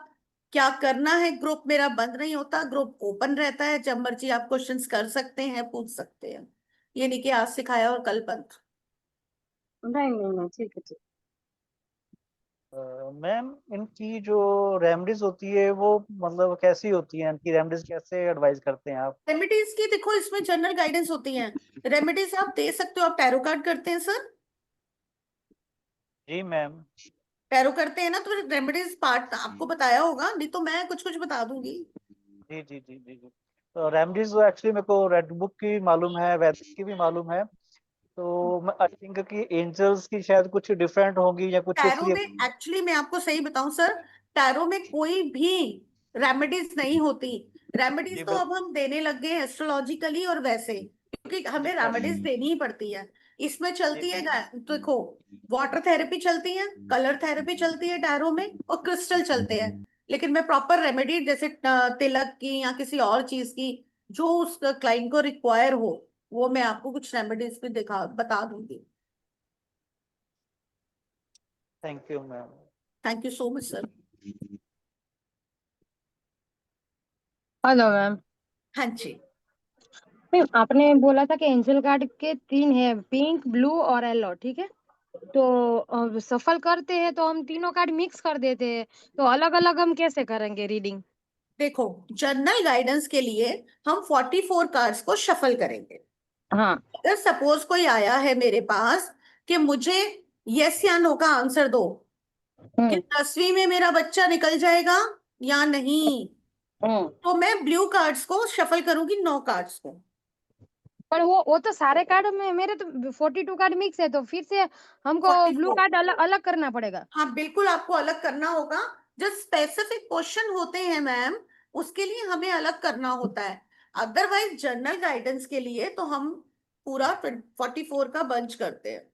क्या करना है। ग्रुप मेरा बंद नहीं होता, ग्रुप ओपन रहता है, जब मर्जी आप क्वेश्चंस कर सकते हैं, पूछ सकते हैं। ये नहीं कि आज सिखाया और कल बंद। नहीं नहीं नहीं, ठीक है ठीक। मैम इनकी जो रेमडीज होती है वो मतलब कैसी होती है, इनकी रेमडीज कैसे एडवाइस करते हैं आप? रेमेडीज की देखो, इसमें जनरल गाइडेंस होती है। रेमेडीज आप दे सकते हो। आप टैरो कार्ड करते हैं सर? जी मैम। टैरो करते हैं ना, तो रेमेडीज पार्ट आपको बताया होगा, नहीं तो मैं कुछ कुछ बता दूंगी। जी जी जी जी जी। तो रेमडीज एक्चुअली मेरे को रेड बुक की मालूम है, वैदिक की भी मालूम है। तो मैं आई थिंक कि एंजल्स की शायद कुछ डिफरेंट होगी या कुछ टैरो इसलिए। में एक्चुअली मैं आपको सही बताऊं सर, टैरो में कोई भी रेमेडीज नहीं होती। जी रेमेडीज तो अब बिल्कुल। हम देने लग गए एस्ट्रोलॉजिकली और वैसे, क्योंकि जी हमें मैम। रेमेडीज देनी ही पड़ती है। इसमें जी चलती है देखो, वाटर थेरेपी चलती है, कलर थेरेपी चलती है टैरो में, और क्रिस्टल चलते हैं। लेकिन मैं प्रॉपर रेमेडी जैसे तिलक की या किसी और चीज की, जो उस क्लाइंट को रिक्वायर हो, वो मैं आपको कुछ रेमेडीज भी दिखा बता दूंगी। Thank you ma'am. Thank you so much sir. Hello ma'am. हाँ जी। मैम आपने बोला था कि एंजल कार्ड के 3 है, पिंक, ब्लू और येलो, ठीक है? तो सफल करते हैं तो हम तीनों कार्ड मिक्स कर देते हैं, तो अलग अलग हम कैसे करेंगे रीडिंग? देखो, जनरल गाइडेंस के लिए हम 44 कार्ड्स को शफल करेंगे। हाँ। अगर सपोज कोई आया है मेरे पास कि मुझे यस या नो का आंसर दो, कि 10वीं में मेरा बच्चा निकल जाएगा या नहीं, तो मैं ब्लू कार्ड्स को शफल करूंगी, 9 कार्ड्स को। पर वो तो सारे कार्ड में मेरे तो 42 कार्ड मिक्स है, तो फिर से हमको ब्लू 44, कार्ड अलग अलग करना पड़ेगा? हाँ बिल्कुल आपको अलग करना होगा। जो स्पेसिफिक क्वेश्चन होते हैं मैम, उसके लिए हमें अलग करना होता है। अदरवाइज जनरल गाइडेंस के लिए तो हम पूरा 44 का बंच करते हैं।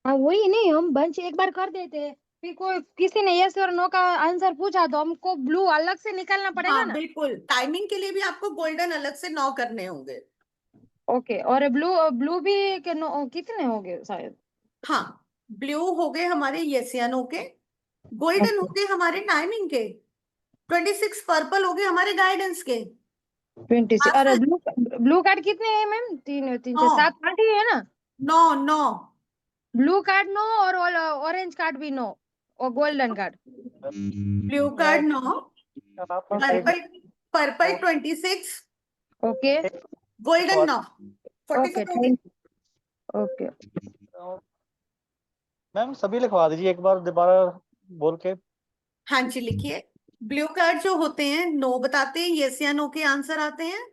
हाँ वही नहीं, हम बंच एक बार कर देते हैं, फिर कोई किसी ने यस और नो का आंसर पूछा तो हमको ब्लू अलग से निकालना पड़ेगा हाँ ना? बिल्कुल, टाइमिंग के लिए भी आपको गोल्डन अलग से 9 करने होंगे। ओके, और ब्लू ब्लू भी के कितने हो गए शायद? हाँ, ब्लू हो गए हमारे यस या नो के, गोल्डन हो गए हमारे टाइमिंग के, 26 पर्पल हो गए हमारे गाइडेंस के। 26। अरे मैसेज ब्लू ब्लू कार्ड कितने हैं मैम? 3 3 9, 6 7 8 ही है ना? 9 9। ब्लू कार्ड नो, और ऑरेंज कार्ड भी नो, और गोल्डन कार्ड। ब्लू कार्ड 9, आप एक okay. Purple purple 26, okay. Golden 9, okay 44 हो गए। Thank you. ओके। मैम सभी लिखवा दीजिए एक बार दोबारा बोल के। हाँ जी लिखिए। ब्लू कार्ड जो होते हैं नो बताते हैं, यस या नो के आंसर आते हैं।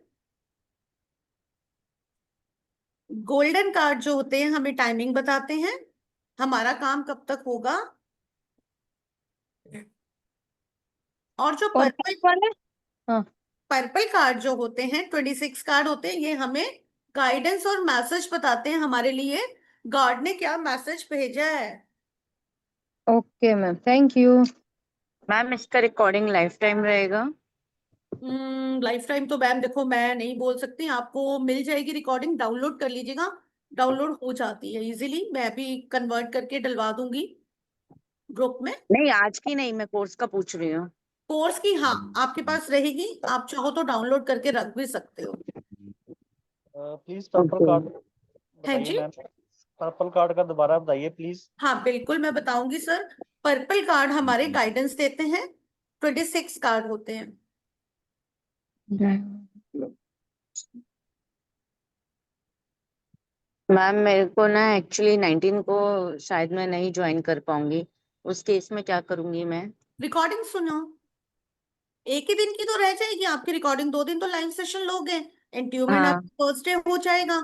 गोल्डन कार्ड जो होते हैं हमें टाइमिंग बताते हैं, हमारा काम कब तक होगा। और जो और पर्पल पिंक वाले? हाँ। पर्पल कार्ड जो होते हैं, 26 कार्ड होते हैं, ये हमें गाइडेंस और मैसेज बताते हैं हमारे लिए, गॉड ने क्या मैसेज भेजा है। Okay ma'am, thank you. Ma'am इसका रिकॉर्डिंग लाइफ टाइम रहेगा? लाइफ टाइम तो मैम देखो मैं नहीं बोल सकती, आपको मिल जाएगी रिकॉर्डिंग, डाउनलोड कर लीजिएगा। डाउनलोड हो जाती है इजीली, मैं भी कन्वर्ट करके डलवा दूंगी ग्रुप में। नहीं, आज की नहीं, मैं कोर्स का पूछ रही हूँ। कोर्स की हाँ आपके पास रहेगी, आप चाहो तो डाउनलोड करके रख भी सकते हो। प्लीज पर्पल कार्ड है बताइए जी। मैम, पर्पल कार्ड का दोबारा बताइए प्लीज। हाँ बिल्कुल मैं बताऊंगी सर। पर्पल कार्ड हमारे गाइडेंस देते हैं, 26 कार्ड होते हैं। मैम मेरे को ना एक्चुअली 19 को शायद मैं नहीं ज्वाइन कर पाऊंगी, उस केस में क्या करूंगी मैं? रिकॉर्डिंग सुनो, एक ही दिन की तो रह जाएगी आपकी रिकॉर्डिंग, 2 दिन तो लाइव सेशन लोगे। एनटीयू में ना हाँ, फर्स्ट डे हो जाएगा,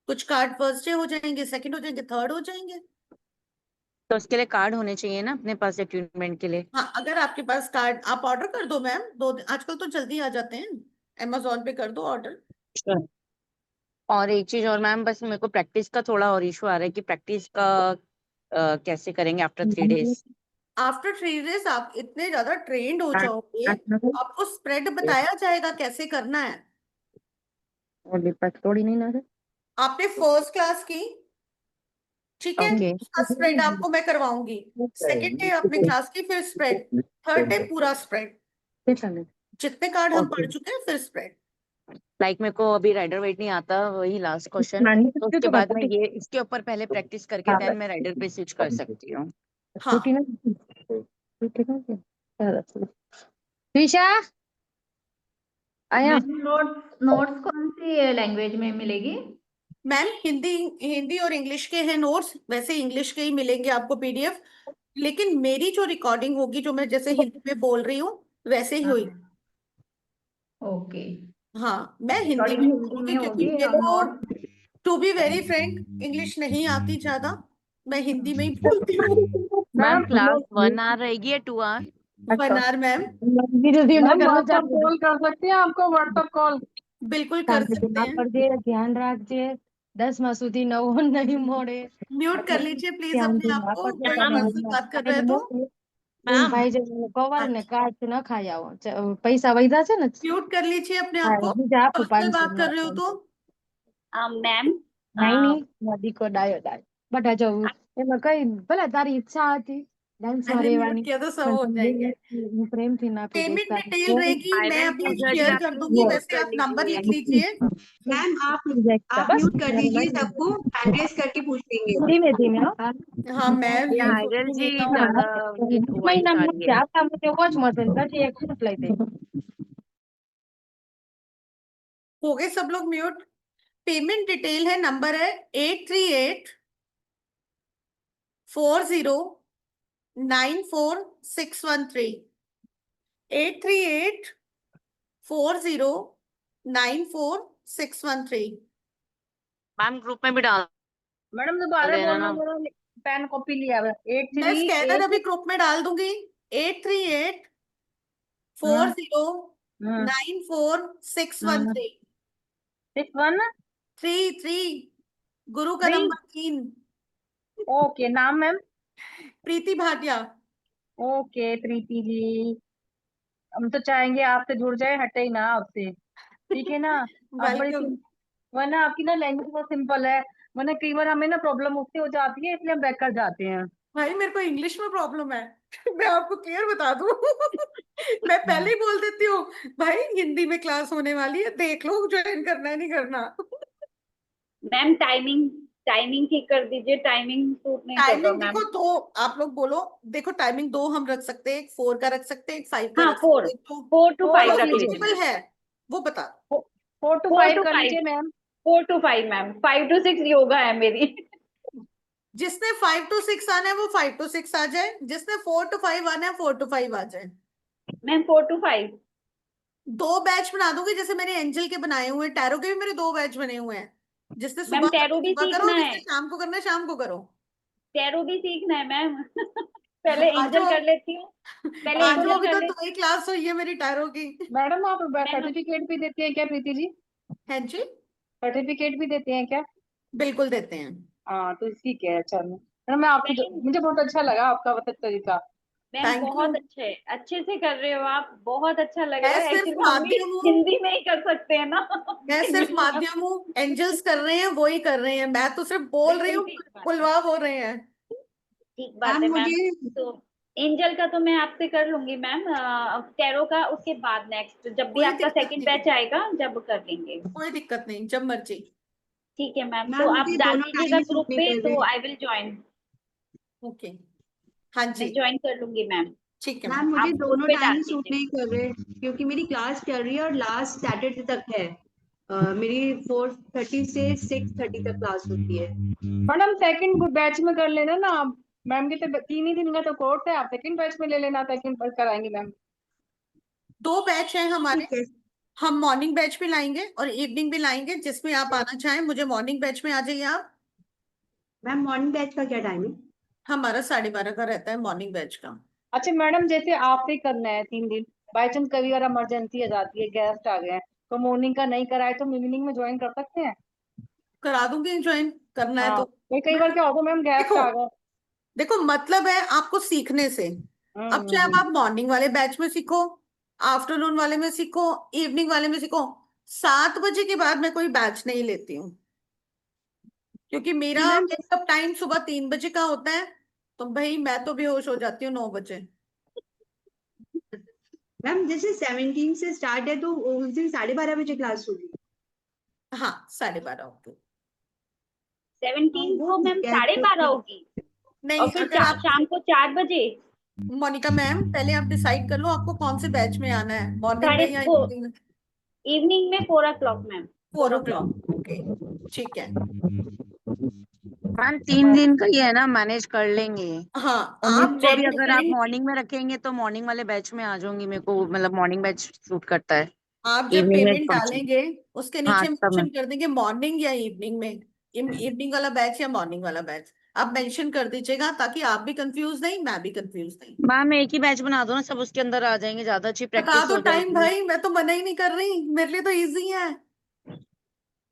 कुछ कार्ड फर्स्ट डे हो जाएंगे, सेकंड हो जाएंगे, थर्ड हो जाएंगे। तो उसके लिए कार्ड होने चाहिए ना अपने पास अटेंडमेंट के लिए। हाँ अगर आपके पास कार्ड, आप ऑर्डर कर दो मैम, आजकल तो जल्दी आ जाते हैं, Amazon पे कर दो ऑर्डर। Sure. और एक चीज और मैम, बस मेरे को प्रैक्टिस का थोड़ा और इशू आ रहा है कि प्रैक्टिस का कैसे करेंगे आफ्टर 3 डेज? आफ्टर 3 डेज आप इतने ज्यादा ट्रेंड हो जाओगे, आपको स्प्रेड बताया जाएगा कैसे करना है। थोड़ी नहीं ना। आपने फर्स्ट क्लास की, ठीक है, ओके। उसका स्प्रेड आपको मैं करवाऊंगी। सेकंड डे आपने क्लास की, फिर स्प्रेड। थर्ड डे पूरा स्प्रेड, जितने कार्ड हम पढ़ चुके हैं फिर स्प्रेड। लाइक मेरे को अभी राइडर वेट नहीं आता, वही लास्ट क्वेश्चन, तो उसके बाद में ये इसके ऊपर पहले प्रैक्टिस करके देन मैं राइडर पे स्विच कर सकती हूँ। हाँ ऋषा आया। नोट्स नोट्स कौन सी लैंग्वेज में मिलेगी? मैम हिंदी, हिंदी और इंग्लिश के हैं नोट्स, वैसे इंग्लिश के ही मिलेंगे आपको पीडीएफ, लेकिन मेरी जो रिकॉर्डिंग होगी, जो मैं जैसे हिंदी में बोल रही हूँ वैसे ही होगी। ओके, हाँ मैं हिंदी रिकॉर्डिंग में हिंदी बोलूंगी में क्योंकि होगी मेरे और को notes. To be very frank English नहीं आती ज्यादा, मैं हिंदी में ही बोलती हूँ। मैम क्लास 1 आवर रहेगी या 2 hour? 1 hour ma'am. Ma'am WhatsApp call कर सकते हैं आपको, व्हाट्सएप कॉल। बिल्कुल कर सकते हैं। ध्यान रखिए 10 માં સુધી નવો નહીં મળે। म्यूट कर लीजिए प्लीज ध्यान अपने आप देना को, पड़ता कोई है। पर्सन बात कर रहे तो। ભાઈ જે કવર ને કાર્ડ ન ખાઈ આવો પૈસા વૈધા છે ને म्यूट कर लीजिए अपने હા आप को, બીજા આપું पर्सनल 500 बात कर रहे हो तो। मैम નહીં નહીં દીકો ડાયો ડાય બટા જો એમાં કઈ ભલે તારી ઈચ્છા હતી ડાન્સ માં मैंने म्यूट રહેવાની किया तो सब પણ हो તમે जाएंगे। હું प्रेमથી ના આપી દઈશ पेमेंट તારી डिटेल रहेगी, मैं आयरन अभी टीचर जी शेयर कर आप दूंगी, म्यूट वैसे कर आप नंबर लिख लीजिए। लीजिए। मैम आप बस म्यूट कर दीजिए सबको, हैंड रेस करके पूछ लेंगे। ધીમે धीमे हाँ मैं ये यही आयरन सोचूंगी जी तो। ज्यादा उनकी वॉइस आ रही है। આપણા માટે વોચ મળશે પછી એક ફૂટ લઈ દે हो गए सब लोग म्यूट। पेमेंट डिटेल है, नंबर है 8384094613, 8384094613। मैम ग्रुप में भी डाल मैडम दोबारा देना बोलना ना। जरा, पेन कॉपी लिया हुआ एट मैं थ्री स्कैनर एट अभी ग्रुप में डाल दूंगी, 8384094613। 6 1 3 गुरु का 3। नंबर 3। ओके, नाम मैम? प्रीति भाटिया। ओके प्रीति जी, हम तो चाहेंगे आपसे जुड़ जाए, हटे ही ना आपसे, ठीक है ना? आप बड़ी वेलकम। वरना आपकी ना लैंग्वेज बहुत सिंपल है, वरना कई बार हमें ना प्रॉब्लम उससे हो जाती है, इसलिए हम बैक कर जाते हैं। भाई मेरे को इंग्लिश में प्रॉब्लम है, मैं आपको क्लियर बता दूं। मैं पहले ही बोल देती हूँ भाई हिंदी में क्लास होने वाली है, देख लो ज्वाइन करना है नहीं करना। मैम टाइमिंग टाइमिंग ठीक कर दीजिए, टाइमिंग सूट नहीं कर रहा टाइमिंग मैम। देखो दो, आप लोग बोलो, देखो टाइमिंग 2 हम रख सकते हैं, एक 4 का रख सकते हैं, एक 5 का हाँ रख 4 सकते हैं, तो 4 to 5 जो रख लीजिए। सूटेबल है वो बता। 4 to 4 5 to कर 5 लीजिए ma'am. 4 to 5 ma'am, 5 to 6 yoga है मेरी। जिसने 5 to 6 आना है वो 5 to 6 आ जाए, जिसने 4 to 5 आना है 4 to 5 आ जाए। मैम 4 to 5 2 बैच बना दूंगी, जैसे मैंने एंजल के बनाए हुए हैं, टैरो के भी मेरे 2 बैच बने हुए हैं, जिसने मैम सुबह टैरो भी सुबह करो, सीखना जिसने है, शाम को करना है शाम को करो। टैरो भी सीखना है मैम। पहले आ एंजल जाओ, कर लेती हूँ, पहले आ जाओ, एंजल अभी कर तो लेती 2 ही क्लास हुई है मेरी टैरो की। मैडम आप मैम। सर्टिफिकेट भी देते हैं क्या प्रीति जी? है जी, सर्टिफिकेट भी देते हैं क्या? बिल्कुल देते हैं। हाँ तो ठीक है, अच्छा मैडम मैं आपकी मैम मुझे बहुत अच्छा लगा आपका मतलब तरीका। Ma'am thank you. बहुत अच्छे से कर रहे हो आप, बहुत अच्छा लग मैं रहा है। सिर्फ एक्चुअली हम भी माध्यम हूँ, हिंदी में ही कर सकते हैं ना। मैं सिर्फ माध्यम हूँ, एंजल्स कर रहे हैं वो ही कर रहे हैं, मैं तो सिर्फ बोल रही बिल्कुल हूँ, ठीक बात है, बुलवा हो रहे हैं। ठीक बात मैम है मैम। मुझे तो एंजल का तो मैं आपसे कर लूंगी मैम, टैरो का उसके बाद नेक्स्ट जब भी कोई आपका दिक्कत सेकंड नहीं, बैच आएगा जब कर लेंगे। कोई दिक्कत नहीं, जब मर्जी। ठीक है मैम, तो मैम आप मुझे डाल दोनों दीजिएगा टाइम ग्रुप सूट नहीं पे कर तो रहे। I will join. ओके, हाँ जी, मैं ज्वाइन कर लूंगी मैम, ठीक है मैम मैम। मुझे आप ग्रुप दोनों पे टाइम डाल सूट दीजिए। नहीं कर रहे क्योंकि मेरी क्लास चल रही है और लास्ट सैटरडे तक है। मेरी 4:30 से 6:30 तक क्लास होती है। मैडम सेकंड बैच में कर लेना ना आप। मैम की तो 3 ही दिन का तो कोर्स है, आप सेकंड बैच में ले लेना, सेकंड बैच कराएंगे मैम। 2 बैच हैं हमारे, ठीक है हम मॉर्निंग बैच भी लाएंगे और इवनिंग भी लाएंगे, जिसमें आप आना चाहें। मुझे मॉर्निंग बैच में आ जाइए आप। मैम, मॉर्निंग बैच का क्या टाइम है? हमारा 12:30 का रहता है मॉर्निंग बैच का। अच्छा मैडम, जैसे आपसे ही करना है 3 दिन, बाई चांस कभी अगर इमरजेंसी आ जाती है, गेस्ट आ गए हैं, तो मॉर्निंग का नहीं कराए तो इवनिंग में ज्वाइन कर सकते हैं? करा दूंगी ज्वाइन, करना है हाँ, तो। नहीं कई बार क्या होता है मैम, गेस्ट देखो, आ गए। देखो मतलब है आपको सीखने से। अब चाहे अब आप मॉर्निंग वाले बैच में सीखो, आफ्टरनून वाले में सीखो, इवनिंग वाले में सीखो, 7 बजे के बाद मैं कोई बैच नहीं लेती हूँ, क्योंकि मेरा जी मैम। मेकअप टाइम सुबह 3 बजे का होता है, तो भाई मैं तो बेहोश हो जाती हूँ 9 बजे। मैम जैसे 17 से स्टार्ट है तो उस दिन 12:30 बजे क्लास होगी। हाँ, 12:30 होगी। 17 वो को मैम ठीक है 12:30 होगी और नहीं, फिर अगर आप शाम को 4 बजे। मोनिका मैम, पहले आप डिसाइड कर लो आपको कौन से बैच में आना है, मॉर्निंग में साढ़े या फोर इवनिंग में। इवनिंग में 4 o'clock मैम, 4 o'clock, ओके, ठीक है। मैम 3 दिन का ही है ना, मैनेज कर लेंगे। हाँ, और आप मुझको भी नेट अगर आप डिजाइन, मॉर्निंग में रखेंगे तो मॉर्निंग वाले बैच में आ जाऊंगी, मेरे को मतलब मॉर्निंग बैच सूट करता है। आप जब इवनिंग में पेमेंट पहुंचे। डालेंगे उसके हाँ नीचे तब मैं मेंशन कर देंगे मॉर्निंग या इवनिंग में, इवनिंग वाला बैच या मॉर्निंग वाला बैच, आप मेंशन कर दीजिएगा, ताकि आप भी कंफ्यूज नहीं, मैं भी कंफ्यूज नहीं। मैम एक ही बैच बना दो ना, सब उसके अंदर आ जाएंगे, ज्यादा अच्छी बता प्रैक्टिस दो हो टाइम जाएगी। भाई, मैं तो मना ही नहीं कर रही, मेरे लिए तो इजी है।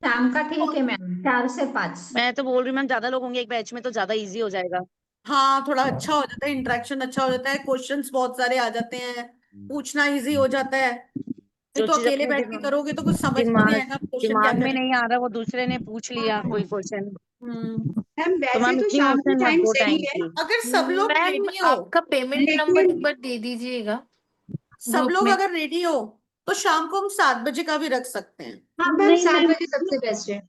शाम का ठीक है मैम, 4 से 5। मैं तो बोल रही हूँ मैम, ज्यादा लोग होंगे एक बैच में तो ज्यादा इजी हो जाएगा। हाँ, थोड़ा अच्छा हो जाता है, इंटरेक्शन अच्छा हो जाता है, क्वेश्चंस बहुत सारे आ जाते हैं, पूछना इजी हो जाता है। नहीं जो तो चीज अकेले अपने बैठ के करोगे तो कुछ समझ में नहीं दिमाग आएगा, क्वेश्चन क्या दिमाग में करें। नहीं आ रहा, वो दूसरे ने पूछ लिया कोई क्वेश्चन, हम्म। मैम तो वैसे मैम तो इतनी शाम के ऑप्शन मत टाइम दो सही टाइम है, की। अगर सब लोग मैम रेडी हो, आपका पेमेंट नंबर लेकिन एक बार दे दीजिएगा सब ग्रुप लोग में। अगर रेडी हो, तो शाम को हम 7 बजे का भी रख सकते हैं। हाँ मैम नहीं 7 बजे सबसे बेस्ट है।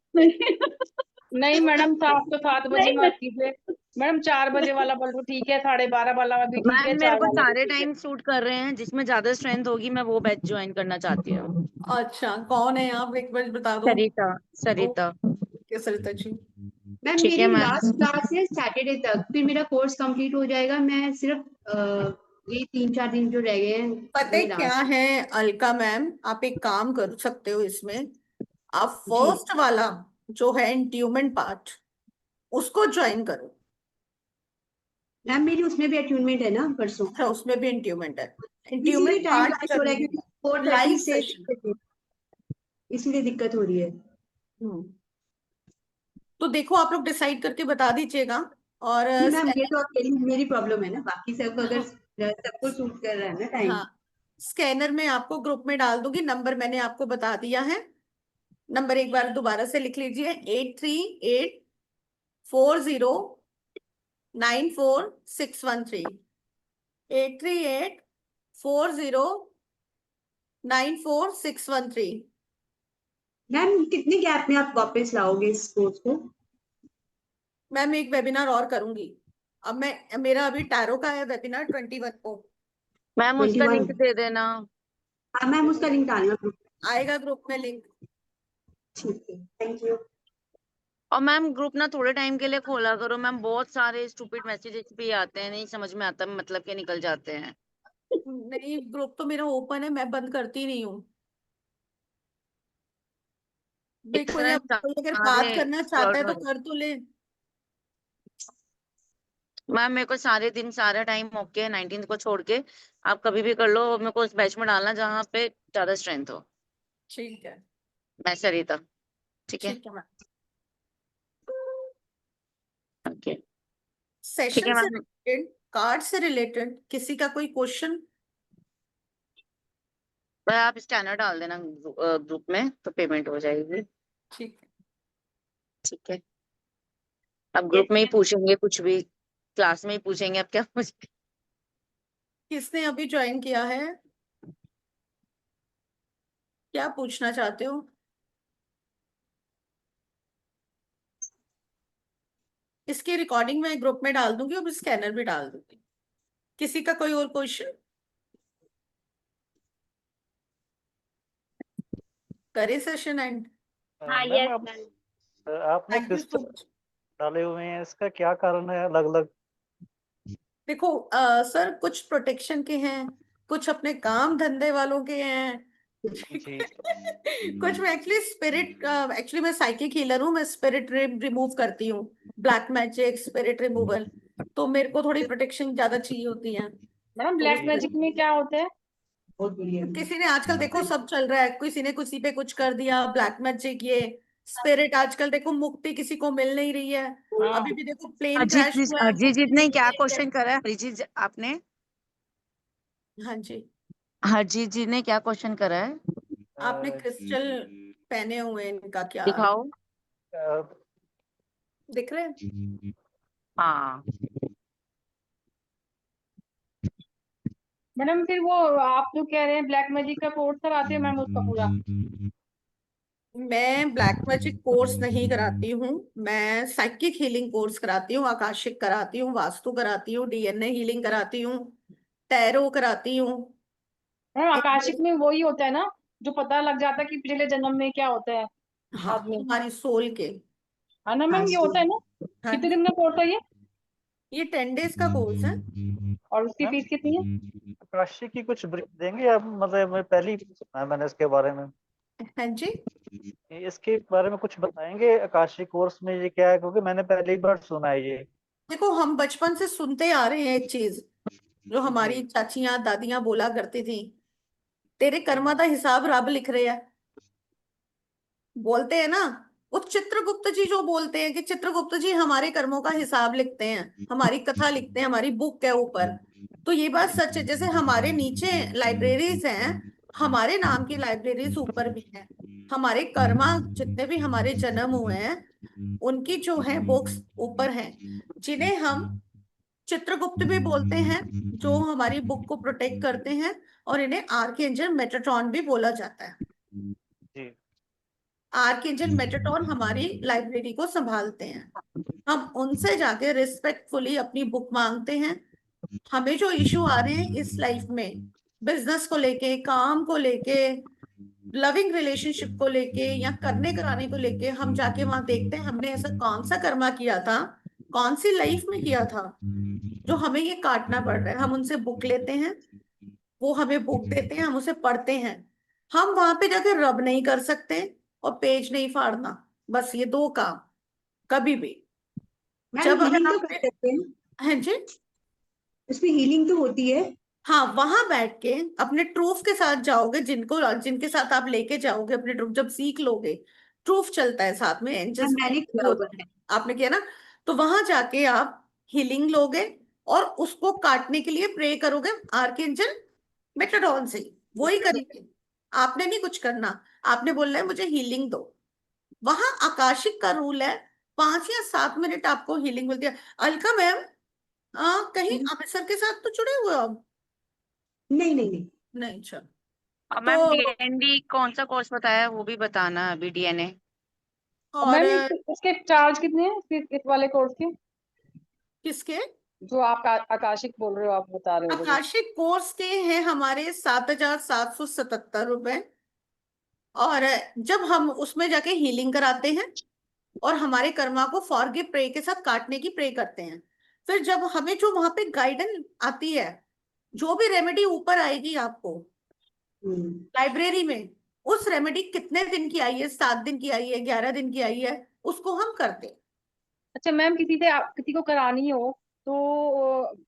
नहीं मैडम, 7 तो 7 बजे नहीं मत कीजिए मैडम, 4 बजे वाला बोल दो ठीक है, 12:30 वाला भी ठीक है, मैम मेरे 4 को वाला भी सारे ठीक है। टाइम सूट कर रहे हैं, जिसमें ज्यादा स्ट्रेंथ होगी मैं वो बैच ज्वाइन करना चाहती हूँ। अच्छा, कौन है आप, एक बार बता दो। सरिता। सरिता। ओके सरिता जी। मैम ठीक है मेरी मैम। लास्ट क्लास है सैटरडे तक, फिर मेरा कोर्स कंप्लीट हो जाएगा। मैं सिर्फ ये 3-4 दिन जो रह गए हैं पता है वही क्या लास्ट। है अलका मैम, आप एक काम कर सकते हो इसमें, आप जी फर्स्ट वाला जो है इंट्यूमेंट पार्ट, उसको ज्वाइन करो। मैम, मेरी उसमें भी अट्यूनमेंट है ना परसों, अच्छा, उसमें भी इंट्यूमेंट है, इसीलिए इंट्यूमेंट टाइम पार्ट क्लैश हो कर रहा है लीजिए, क्योंकि 4:30 लाइव से सेशन। इसीलिए दिक्कत हो रही है। हम्म। तो देखो, आप लोग डिसाइड करके बता दीजिएगा। और नहीं मैम, ये तो अकेली मेरी प्रॉब्लम है ना, बाकी सब अगर हाँ, सबको सूट कर रहा है ना टाइम। हाँ, स्कैनर में आपको ग्रुप में डाल दूंगी, नंबर मैंने आपको बता दिया है। नंबर एक बार दोबारा से लिख लीजिए, 8384094613, 8384094613। मैम कितने गैप में आप वापस लाओगे इस कोर्स को? मैम एक वेबिनार और करूंगी, अब मैं, मेरा अभी टैरो का है वेबिनार 21 को। मैम उसका 21। लिंक दे देना। हाँ मैम, उसका लिंक डालना group में। आएगा ग्रुप में लिंक। ठीक है, थैंक यू। और मैम ग्रुप ना थोड़े टाइम के लिए खोला करो मैम, बहुत सारे स्टूपिड मैसेजेस भी आते हैं, नहीं समझ में आता मतलब के निकल जाते हैं। नहीं, ग्रुप तो मेरा ओपन है, मैं बंद करती नहीं हूँ। देखो, इतना या कोई अगर बात सारे करना चाहता है तो फ्लर्ट। कर तो ले। मैम मेरे को सारे दिन सारा टाइम ओके है, 19th को छोड़ के आप कभी भी कर लो, मेरे को उस बैच में डालना जहाँ पे ज्यादा स्ट्रेंथ हो। ठीक है, मैं सरिता। ठीक है। ठीक है मैम। ओके। ठीक सेशन है से मैम। रिलेटेड कार्ड से रिलेटेड किसी का कोई क्वेश्चन? भाई आप स्कैनर डाल देना ग्रुप में तो पेमेंट हो जाएगी। ठीक है। ठीक है, अब ग्रुप में ही पूछेंगे कुछ भी, क्लास में ही पूछेंगे, अब क्या पूछेंगे। किसने अभी ज्वाइन किया है? क्या पूछना चाहते हो? इसकी रिकॉर्डिंग मैं ग्रुप में डाल दूंगी और स्कैनर भी डाल दूंगी। किसी का कोई और क्वेश्चन? करे सेशन एंड। हाँ, मैम यस आप मैम। आपने thank you so crystal much. डाले हुए हैं, इसका क्या कारण है अलग अलग? देखो सर, कुछ प्रोटेक्शन के हैं, कुछ अपने काम धंधे वालों के हैं। जी कुछ मैं एक्चुअली मैं साइकिक हीलर हूँ, मैं स्पिरिट रिमूव करती हूँ, ब्लैक मैजिक, स्पिरिट रिमूवल। तो मेरे को थोड़ी प्रोटेक्शन ज्यादा चाहिए होती है। मैडम तो ब्लैक मैजिक में क्या होता है? किसी ने आजकल देखो सब चल रहा है, किसी ने किसी पे कुछ कर दिया, ब्लैक मैजिक, ये स्पिरिट। आजकल देखो मुक्ति किसी को मिल नहीं रही है। हाँ। अभी भी देखो प्लेन अरिजीत क्रैश हुआ है, अरिजीत जी मुक्ति ने मिल क्या नहीं रही है। क्वेश्चन करा है? अरिजीत आपने, हाँ जी। हरजीत जी ने क्या क्वेश्चन करा है? आपने क्रिस्टल पहने हुए हैं, इनका क्या दिखाओ। दिख रहे हैं? हाँ, मैडम फिर वो आप जो कह रहे हैं ब्लैक मैजिक का कोर्स कराते हैं मैम उसका पूरा? मैं ब्लैक मैजिक कोर्स नहीं कराती हूँ, मैं साइकिक हीलिंग कोर्स कराती हूँ, आकाशिक कराती हूँ, वास्तु कराती हूँ, डीएनए हीलिंग कराती हूँ, टैरो कराती हूँ। मैम आकाशिक में वही होता है ना जो पता लग जाता है कि पिछले जन्म में क्या होता है हाँ, आदमी? हमारी सोल के। हाँ ना मैम, ये होता है ना? हाँ कितने जी, दिन का कोर्स है ये? ये 10 डेज का कोर्स है। और उसकी मैम फीस कितनी है? आकाशी की कुछ ब्रीफ देंगे आप? मतलब मैं पहली सुना है मैंने इसके बारे में। हाँ जी। इसके बारे में कुछ बताएंगे, आकाशी कोर्स में ये क्या है? क्योंकि मैंने पहली बार सुना है ये। देखो, हम बचपन से सुनते आ रहे हैं एक चीज जो हमारी जी चाचियां दादियां बोला करती थी, तेरे कर्मा का हिसाब रब लिख रहे हैं। बोलते हैं ना, वो चित्रगुप्त जी जो बोलते हैं कि चित्रगुप्त जी हमारे कर्मों का हिसाब लिखते हैं, हमारी कथा लिखते हैं, हमारी बुक है ऊपर। तो ये बात सच है। जैसे हमारे नीचे लाइब्रेरीज हैं, हमारे नाम की लाइब्रेरीज ऊपर भी हैं। हमारे कर्मा, जितने भी हमारे जन्म हुए हैं, उनकी जो है बुक्स ऊपर हैं, जिन्हें हम चित्रगुप्त भी बोलते हैं, जो हमारी बुक को प्रोटेक्ट करते हैं। और इन्हें आर्कएंजल मेटाट्रॉन भी बोला जाता है। जी आर्कएंजल मेटाट्रॉन हमारी लाइब्रेरी को संभालते हैं। हम उनसे जाके रिस्पेक्टफुली अपनी बुक मांगते हैं। हमें जो इशू आ रहे हैं इस लाइफ में, बिजनेस को लेके, काम को लेके, लविंग रिलेशनशिप को लेके, या करने कराने को लेके, हम जाके वहां देखते हैं हमने ऐसा कौन सा कर्मा किया था, कौन सी लाइफ में किया था, जो हमें ये काटना पड़ रहा है। हम उनसे बुक लेते हैं, वो हमें बुक देते हैं, हम उसे पढ़ते हैं। हम वहां पे जाके रब नहीं कर सकते और पेज नहीं फाड़ना, बस ये दो काम कभी भी। मैम जब अगर हीलिंग तो आपने, कर सकते हैं, हाँ जी, उसमें हीलिंग तो होती है। हाँ, वहां बैठ के अपने ट्रूफ के साथ जाओगे, जिनके साथ आप लेके जाओगे अपने ट्रूफ, जब सीख लोगे, ट्रूफ चलता है साथ में, मैम एंजल्स मैंने भी किया हुआ होते है। हैं, आपने किया ना। तो वहां जाके आप हीलिंग लोगे और उसको काटने के लिए प्रे करोगे आर्कएंजल मेटाडॉन से, वही करेंगे। आपने नहीं कुछ करना, आपने बोलना है मुझे हीलिंग दो। वहां आकाशिक का रूल है, 5 या 7 मिनट आपको हीलिंग मिलती है। अलका मैम, कहीं अमृतसर के साथ तो जुड़े हुए हो आप? नहीं नहीं नहीं। नहीं, चलो। और तो मैम डीएनडी कौन सा कोर्स बताया वो भी बताना अभी, डीएनए। और और मैम इसके चार्ज कितने हैं इस वाले कोर्स के? किसके? जो आप आकाशिक बोल रहे हो, आप बता रहे हो मुझे। आकाशिक कोर्स के हैं हमारे 7,777 रुपए। और जब हम उसमें जाके हीलिंग कराते हैं और हमारे कर्मा को फॉरगिव प्रे के साथ काटने की प्रे करते हैं, फिर जब हमें जो वहां पे गाइडेंस आती है, जो भी रेमेडी ऊपर आएगी आपको लाइब्रेरी में, उस रेमेडी कितने दिन की आई है, 7 दिन की आई है, 11 दिन की आई है, उसको हम करते हैं। अच्छा मैम, किसी को करानी हो तो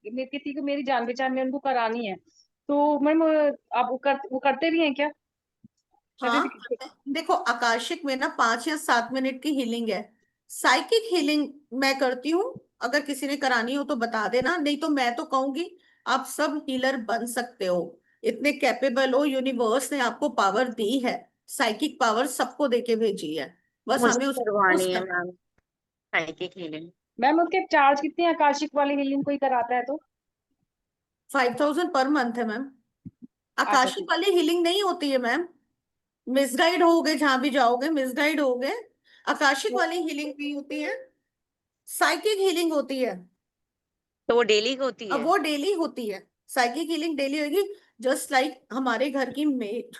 किसी को मेरी जान पहचान में उनको करानी है तो मैम आप वो करते भी हैं क्या? हाँ, सर्टिफिकेट? देखो आकाशिक में ना 5 या 7 मिनट की हीलिंग है। साइकिक हीलिंग मैं करती हूँ अगर किसी ने करानी हो तो बता देना, नहीं तो मैं तो कहूंगी आप सब हीलर बन सकते हो, इतने कैपेबल हो, यूनिवर्स ने आपको पावर दी है, साइकिक पावर सबको देके भेजी है, बस मुझे हमें उसको यूज करवानी है करना। Ma'am psychic healing. मैम उसके चार्ज कितने हैं? आकाशिक वाली हीलिंग कोई कराता है तो? 5000 पर मंथ है मैम। अच्छा आकाशिक ठीक। वाली हीलिंग नहीं होती है मैम, मिसगाइड होगे जहां भी जाओगे, मिसगाइड होगे। आकाशिक वाली हीलिंग नहीं होती है, साइकिक हीलिंग होती है। तो वो डेली होती अब है? वो डेली होती है, साइकिक हीलिंग डेली होगी। जस्ट लाइक हमारे घर की मेड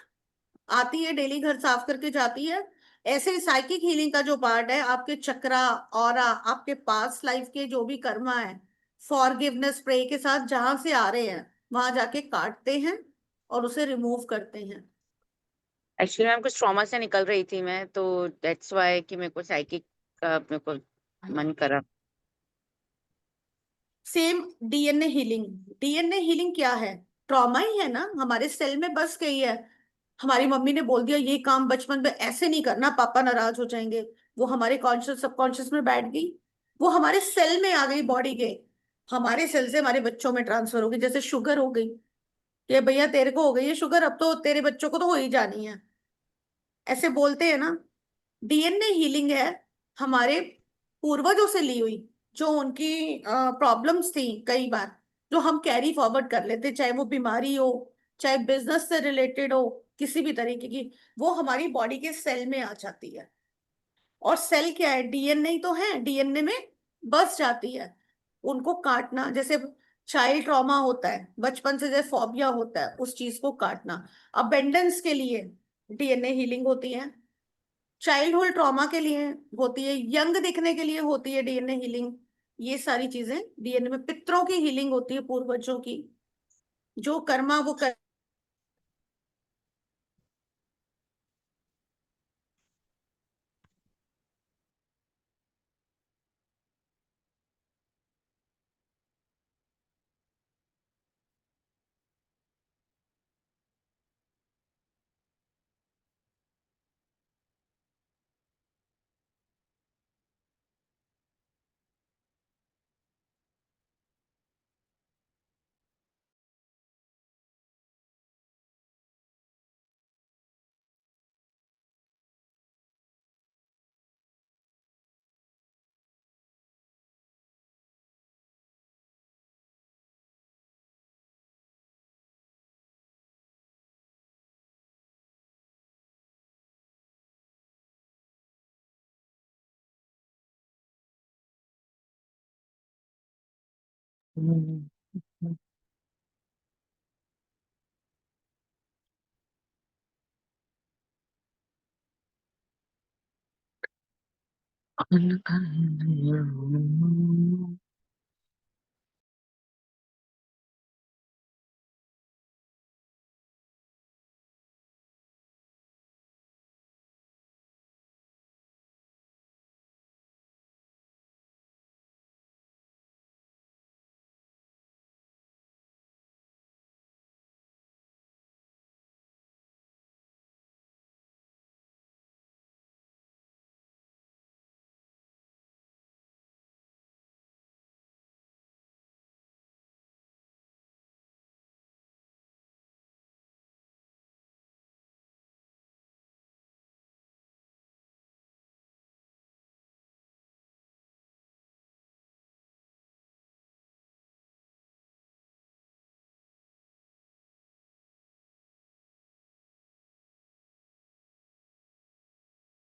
आती है डेली घर साफ करके जाती है, ऐसे ही साइकिक हीलिंग का जो पार्ट है, आपके चक्रा और आपके पास्ट लाइफ के जो भी कर्मा है, फॉरगिवनेस प्रे के साथ जहां से आ रहे हैं वहां जाके काटते हैं और उसे रिमूव करते हैं। एक्चुअली मैम कुछ ट्रॉमा से निकल रही थी मैं, तो दैट्स वाई कि मेरे को साइकिक का मेरे को मन करा। Same DNA healing, DNA healing क्या है, ट्रॉमा ही है ना, हमारे सेल में बस गई है। हमारी मम्मी ने बोल दिया ये काम बचपन में ऐसे नहीं करना, पापा नाराज हो जाएंगे, वो हमारे कॉन्शियस सबकॉन्शियस में बैठ गई, वो हमारे सेल में आ गई बॉडी के, हमारे सेल से हमारे बच्चों में ट्रांसफर हो गई। जैसे शुगर हो गई, ये भैया तेरे को हो गई है शुगर, अब तो तेरे बच्चों को तो हो ही जानी है, ऐसे बोलते हैं ना। डीएनए हीलिंग है हमारे पूर्वजों से ली हुई, जो उनकी प्रॉब्लम्स थी कई बार, जो हम कैरी फॉरवर्ड कर लेते, चाहे वो बीमारी हो, चाहे बिजनेस से रिलेटेड हो, किसी भी तरीके की, वो हमारी बॉडी के सेल में आ जाती है। और सेल क्या है, डीएनए ही तो है, डीएनए में बस जाती है। उनको काटना, जैसे चाइल्ड ट्रॉमा होता है बचपन से, जैसे फोबिया होता है, उस चीज को काटना। अबेंडेंस के लिए डीएनए हीलिंग होती है, चाइल्डहुड ट्रॉमा के लिए होती है, यंग दिखने के लिए होती है डीएनए हीलिंग। ये सारी चीजें डीएनए में, पितरों की हीलिंग होती है, पूर्वजों की जो कर्मा वो कर।